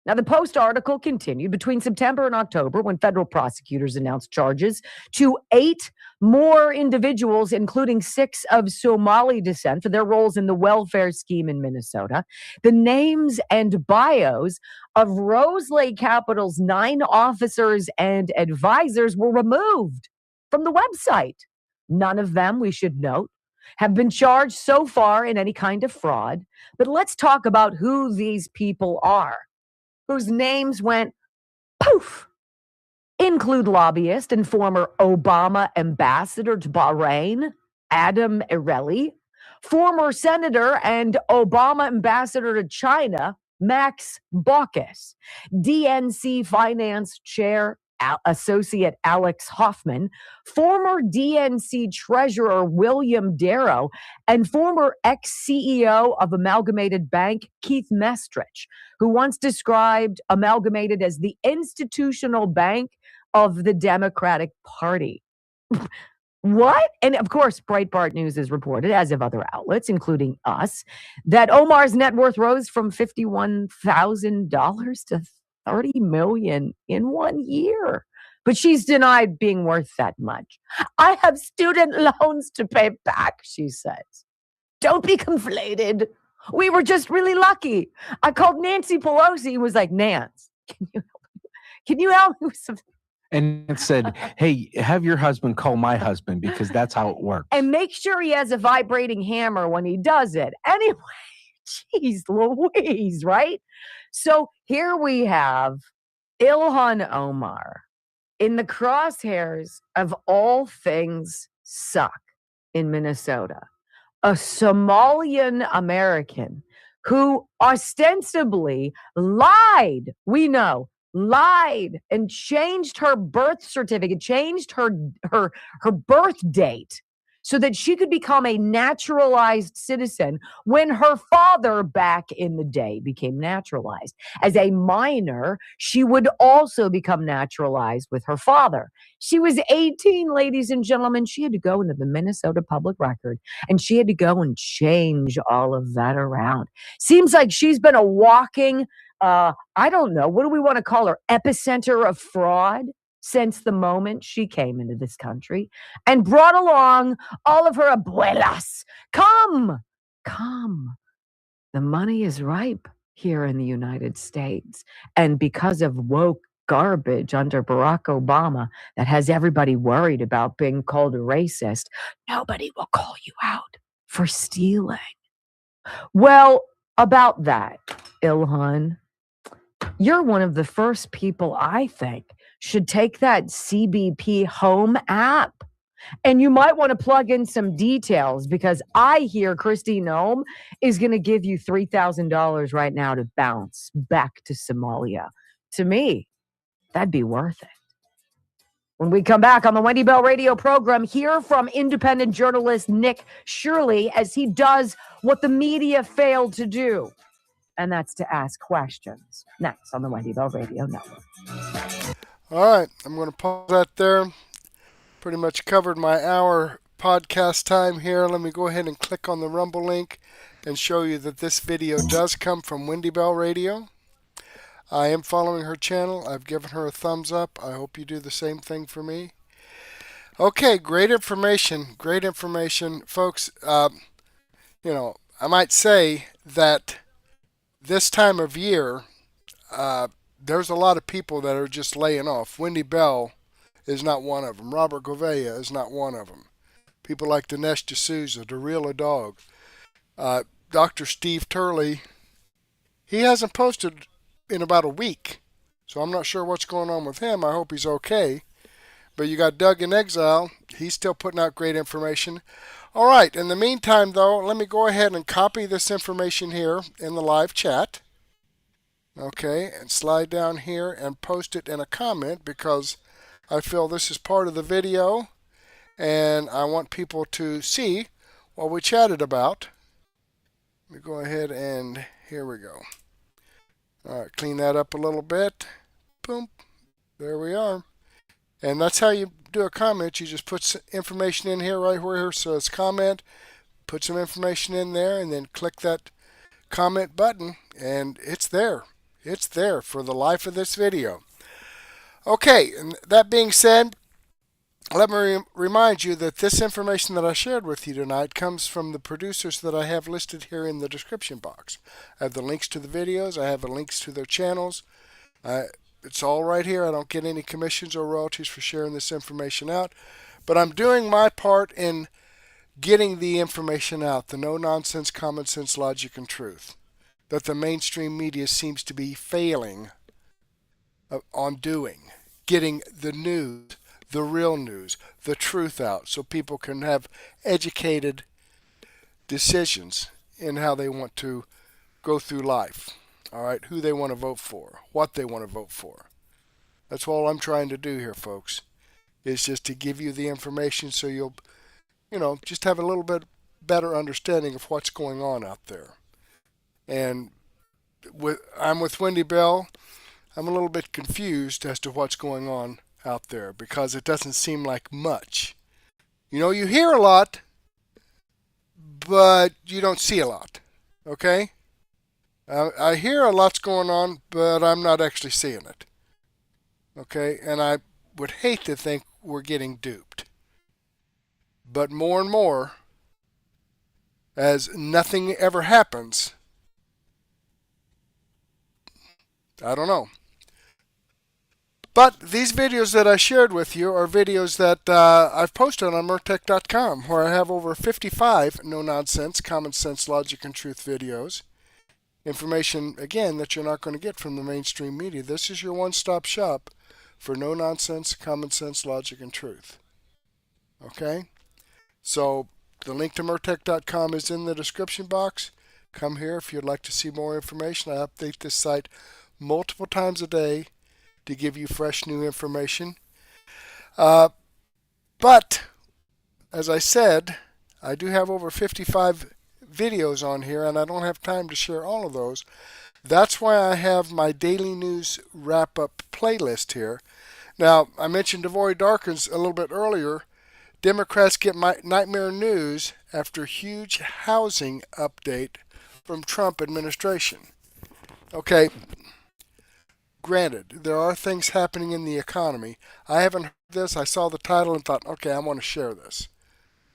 Now, the Post article continued between September and October when federal prosecutors announced charges to 8 more individuals, including 6 of Somali descent, for their roles in the welfare scheme in Minnesota. The names and bios of Rose Lake Capital's 9 officers and advisors were removed from the website. None of them, we should note, have been charged so far in any kind of fraud. But let's talk about who these people are, whose names went poof. Include lobbyist and former Obama ambassador to Bahrain, Adam Ereli, former senator and Obama ambassador to China, Max Baucus, DNC finance chair, associate Alex Hoffman, former DNC treasurer William Darrow, and former ex-CEO of Amalgamated Bank, Keith Mestrich, who once described Amalgamated as the institutional bank of the Democratic Party. What? And of course, Breitbart News has reported, as have other outlets, including us, that Omar's net worth rose from $51,000 to 30 million in 1 year. But she's denied being worth that much. I have student loans to pay back, she says. Don't be conflated. We were just really lucky. I called Nancy Pelosi and was like, Nance, can you help me with something? And it said, hey, have your husband call my husband because that's how it works. And make sure he has a vibrating hammer when he does it. Anyway, geez Louise, right? So here we have Ilhan Omar in the crosshairs of all things suck in Minnesota. A Somalian American who ostensibly lied, lied and changed her birth certificate, changed her birth date so that she could become a naturalized citizen when her father back in the day became naturalized. As a minor, she would also become naturalized with her father. She was 18, ladies and gentlemen. She had to go into the Minnesota Public Record and she had to go and change all of that around. Seems like she's been a walking, I don't know, what do we want to call her? Epicenter of fraud since the moment she came into this country and brought along all of her abuelas. Come. The money is ripe here in the United States. And because of woke garbage under Barack Obama that has everybody worried about being called a racist, nobody will call you out for stealing. Well, about that, Ilhan, you're one of the first people I think should take that CBP Home app. And you might want to plug in some details because I hear Kristi Noem is going to give you $3,000 right now to bounce back to Somalia. To me, that'd be worth it. When we come back on the Wendy Bell radio program, hear from independent journalist Nick Shirley as he does what the media failed to do. And that's to ask questions. Next on the Wendy Bell Radio Network. All right, I'm going to pause that there. Pretty much covered my hour podcast time here. Let me go ahead and click on the Rumble link and show you that this video does come from Wendy Bell Radio. I am following her channel. I've given her a thumbs up. I hope you do the same thing for me. Okay, great information. Great information. Folks, I might say that this time of year, there's a lot of people that are just laying off. Wendy Bell is not one of them. Robert Gouveia is not one of them. People like Dinesh D'Souza, Darila Dog, Dr. Steve Turley, he hasn't posted in about a week, so I'm not sure what's going on with him. I hope he's okay. But you got Doug in Exile. He's still putting out great information. All right, in the meantime, though, let me go ahead and copy this information here in the live chat. Okay, and slide down here and post it in a comment because I feel this is part of the video and I want people to see what we chatted about. Let me go ahead and here we go. All right, clean that up a little bit. Boom. There we are. And that's how you do a comment. You just put some information in here right where it says comment. Put some information in there and then click that comment button and it's there. It's there for the life of this video. Okay, and that being said, let me remind you that this information that I shared with you tonight comes from the producers that I have listed here in the description box. I have the links to the videos. I have the links to their channels. It's all right here. I don't get any commissions or royalties for sharing this information out. But I'm doing my part in getting the information out, the no-nonsense, common sense, logic, and truth that the mainstream media seems to be failing on doing. Getting the news, the real news, the truth out so people can have educated decisions in how they want to go through life. All right, who they want to vote for, what they want to vote for. That's all I'm trying to do here, folks, is just to give you the information so you'll, just have a little bit better understanding of what's going on out there. And I'm with Wendy Bell. I'm a little bit confused as to what's going on out there because it doesn't seem like much. You hear a lot, but you don't see a lot. Okay? I hear a lot's going on, but I'm not actually seeing it. Okay, and I would hate to think we're getting duped. But more and more, as nothing ever happens, I don't know. But these videos that I shared with you are videos that I've posted on Murtech.com, where I have over 55 no-nonsense, common sense, logic, and truth videos. Information, again, that you're not going to get from the mainstream media. This is your one-stop shop for no-nonsense, common sense, logic, and truth. Okay? So the link to Murtech.com is in the description box. Come here if you'd like to see more information. I update this site multiple times a day to give you fresh new information. But, as I said, I do have over 55 videos on here, and I don't have time to share all of those. That's why I have my daily news wrap-up playlist here. Now, I mentioned Devoy Darkins a little bit earlier. Democrats get nightmare news after huge housing update from Trump administration. Okay, granted, there are things happening in the economy. I haven't heard this. I saw the title and thought, okay, I want to share this.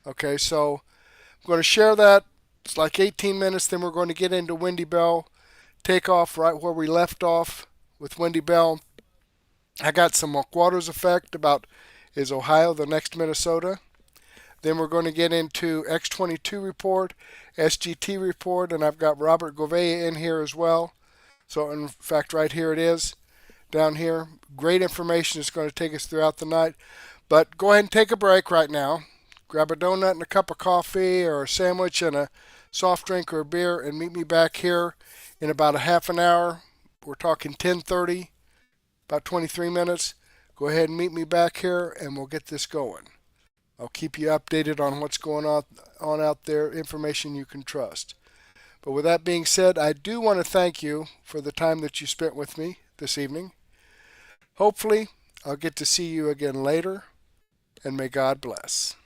Okay, so I'm going to share that. It's like 18 minutes, then we're going to get into Wendy Bell. Take off right where we left off with Wendy Bell. I got some McCullough's effect about, is Ohio the next Minnesota? Then we're going to get into X22 report, SGT report, and I've got Robert Gouveia in here as well. So in fact, right here it is, down here. Great information is going to take us throughout the night. But go ahead and take a break right now. Grab a donut and a cup of coffee or a sandwich and a soft drink or a beer, and meet me back here in about a half an hour. We're talking 10:30, about 23 minutes. Go ahead and meet me back here and we'll get this going. I'll keep you updated on what's going on out there, information you can trust. But with that being said, I do want to thank you for the time that you spent with me this evening. Hopefully, I'll get to see you again later, and may God bless.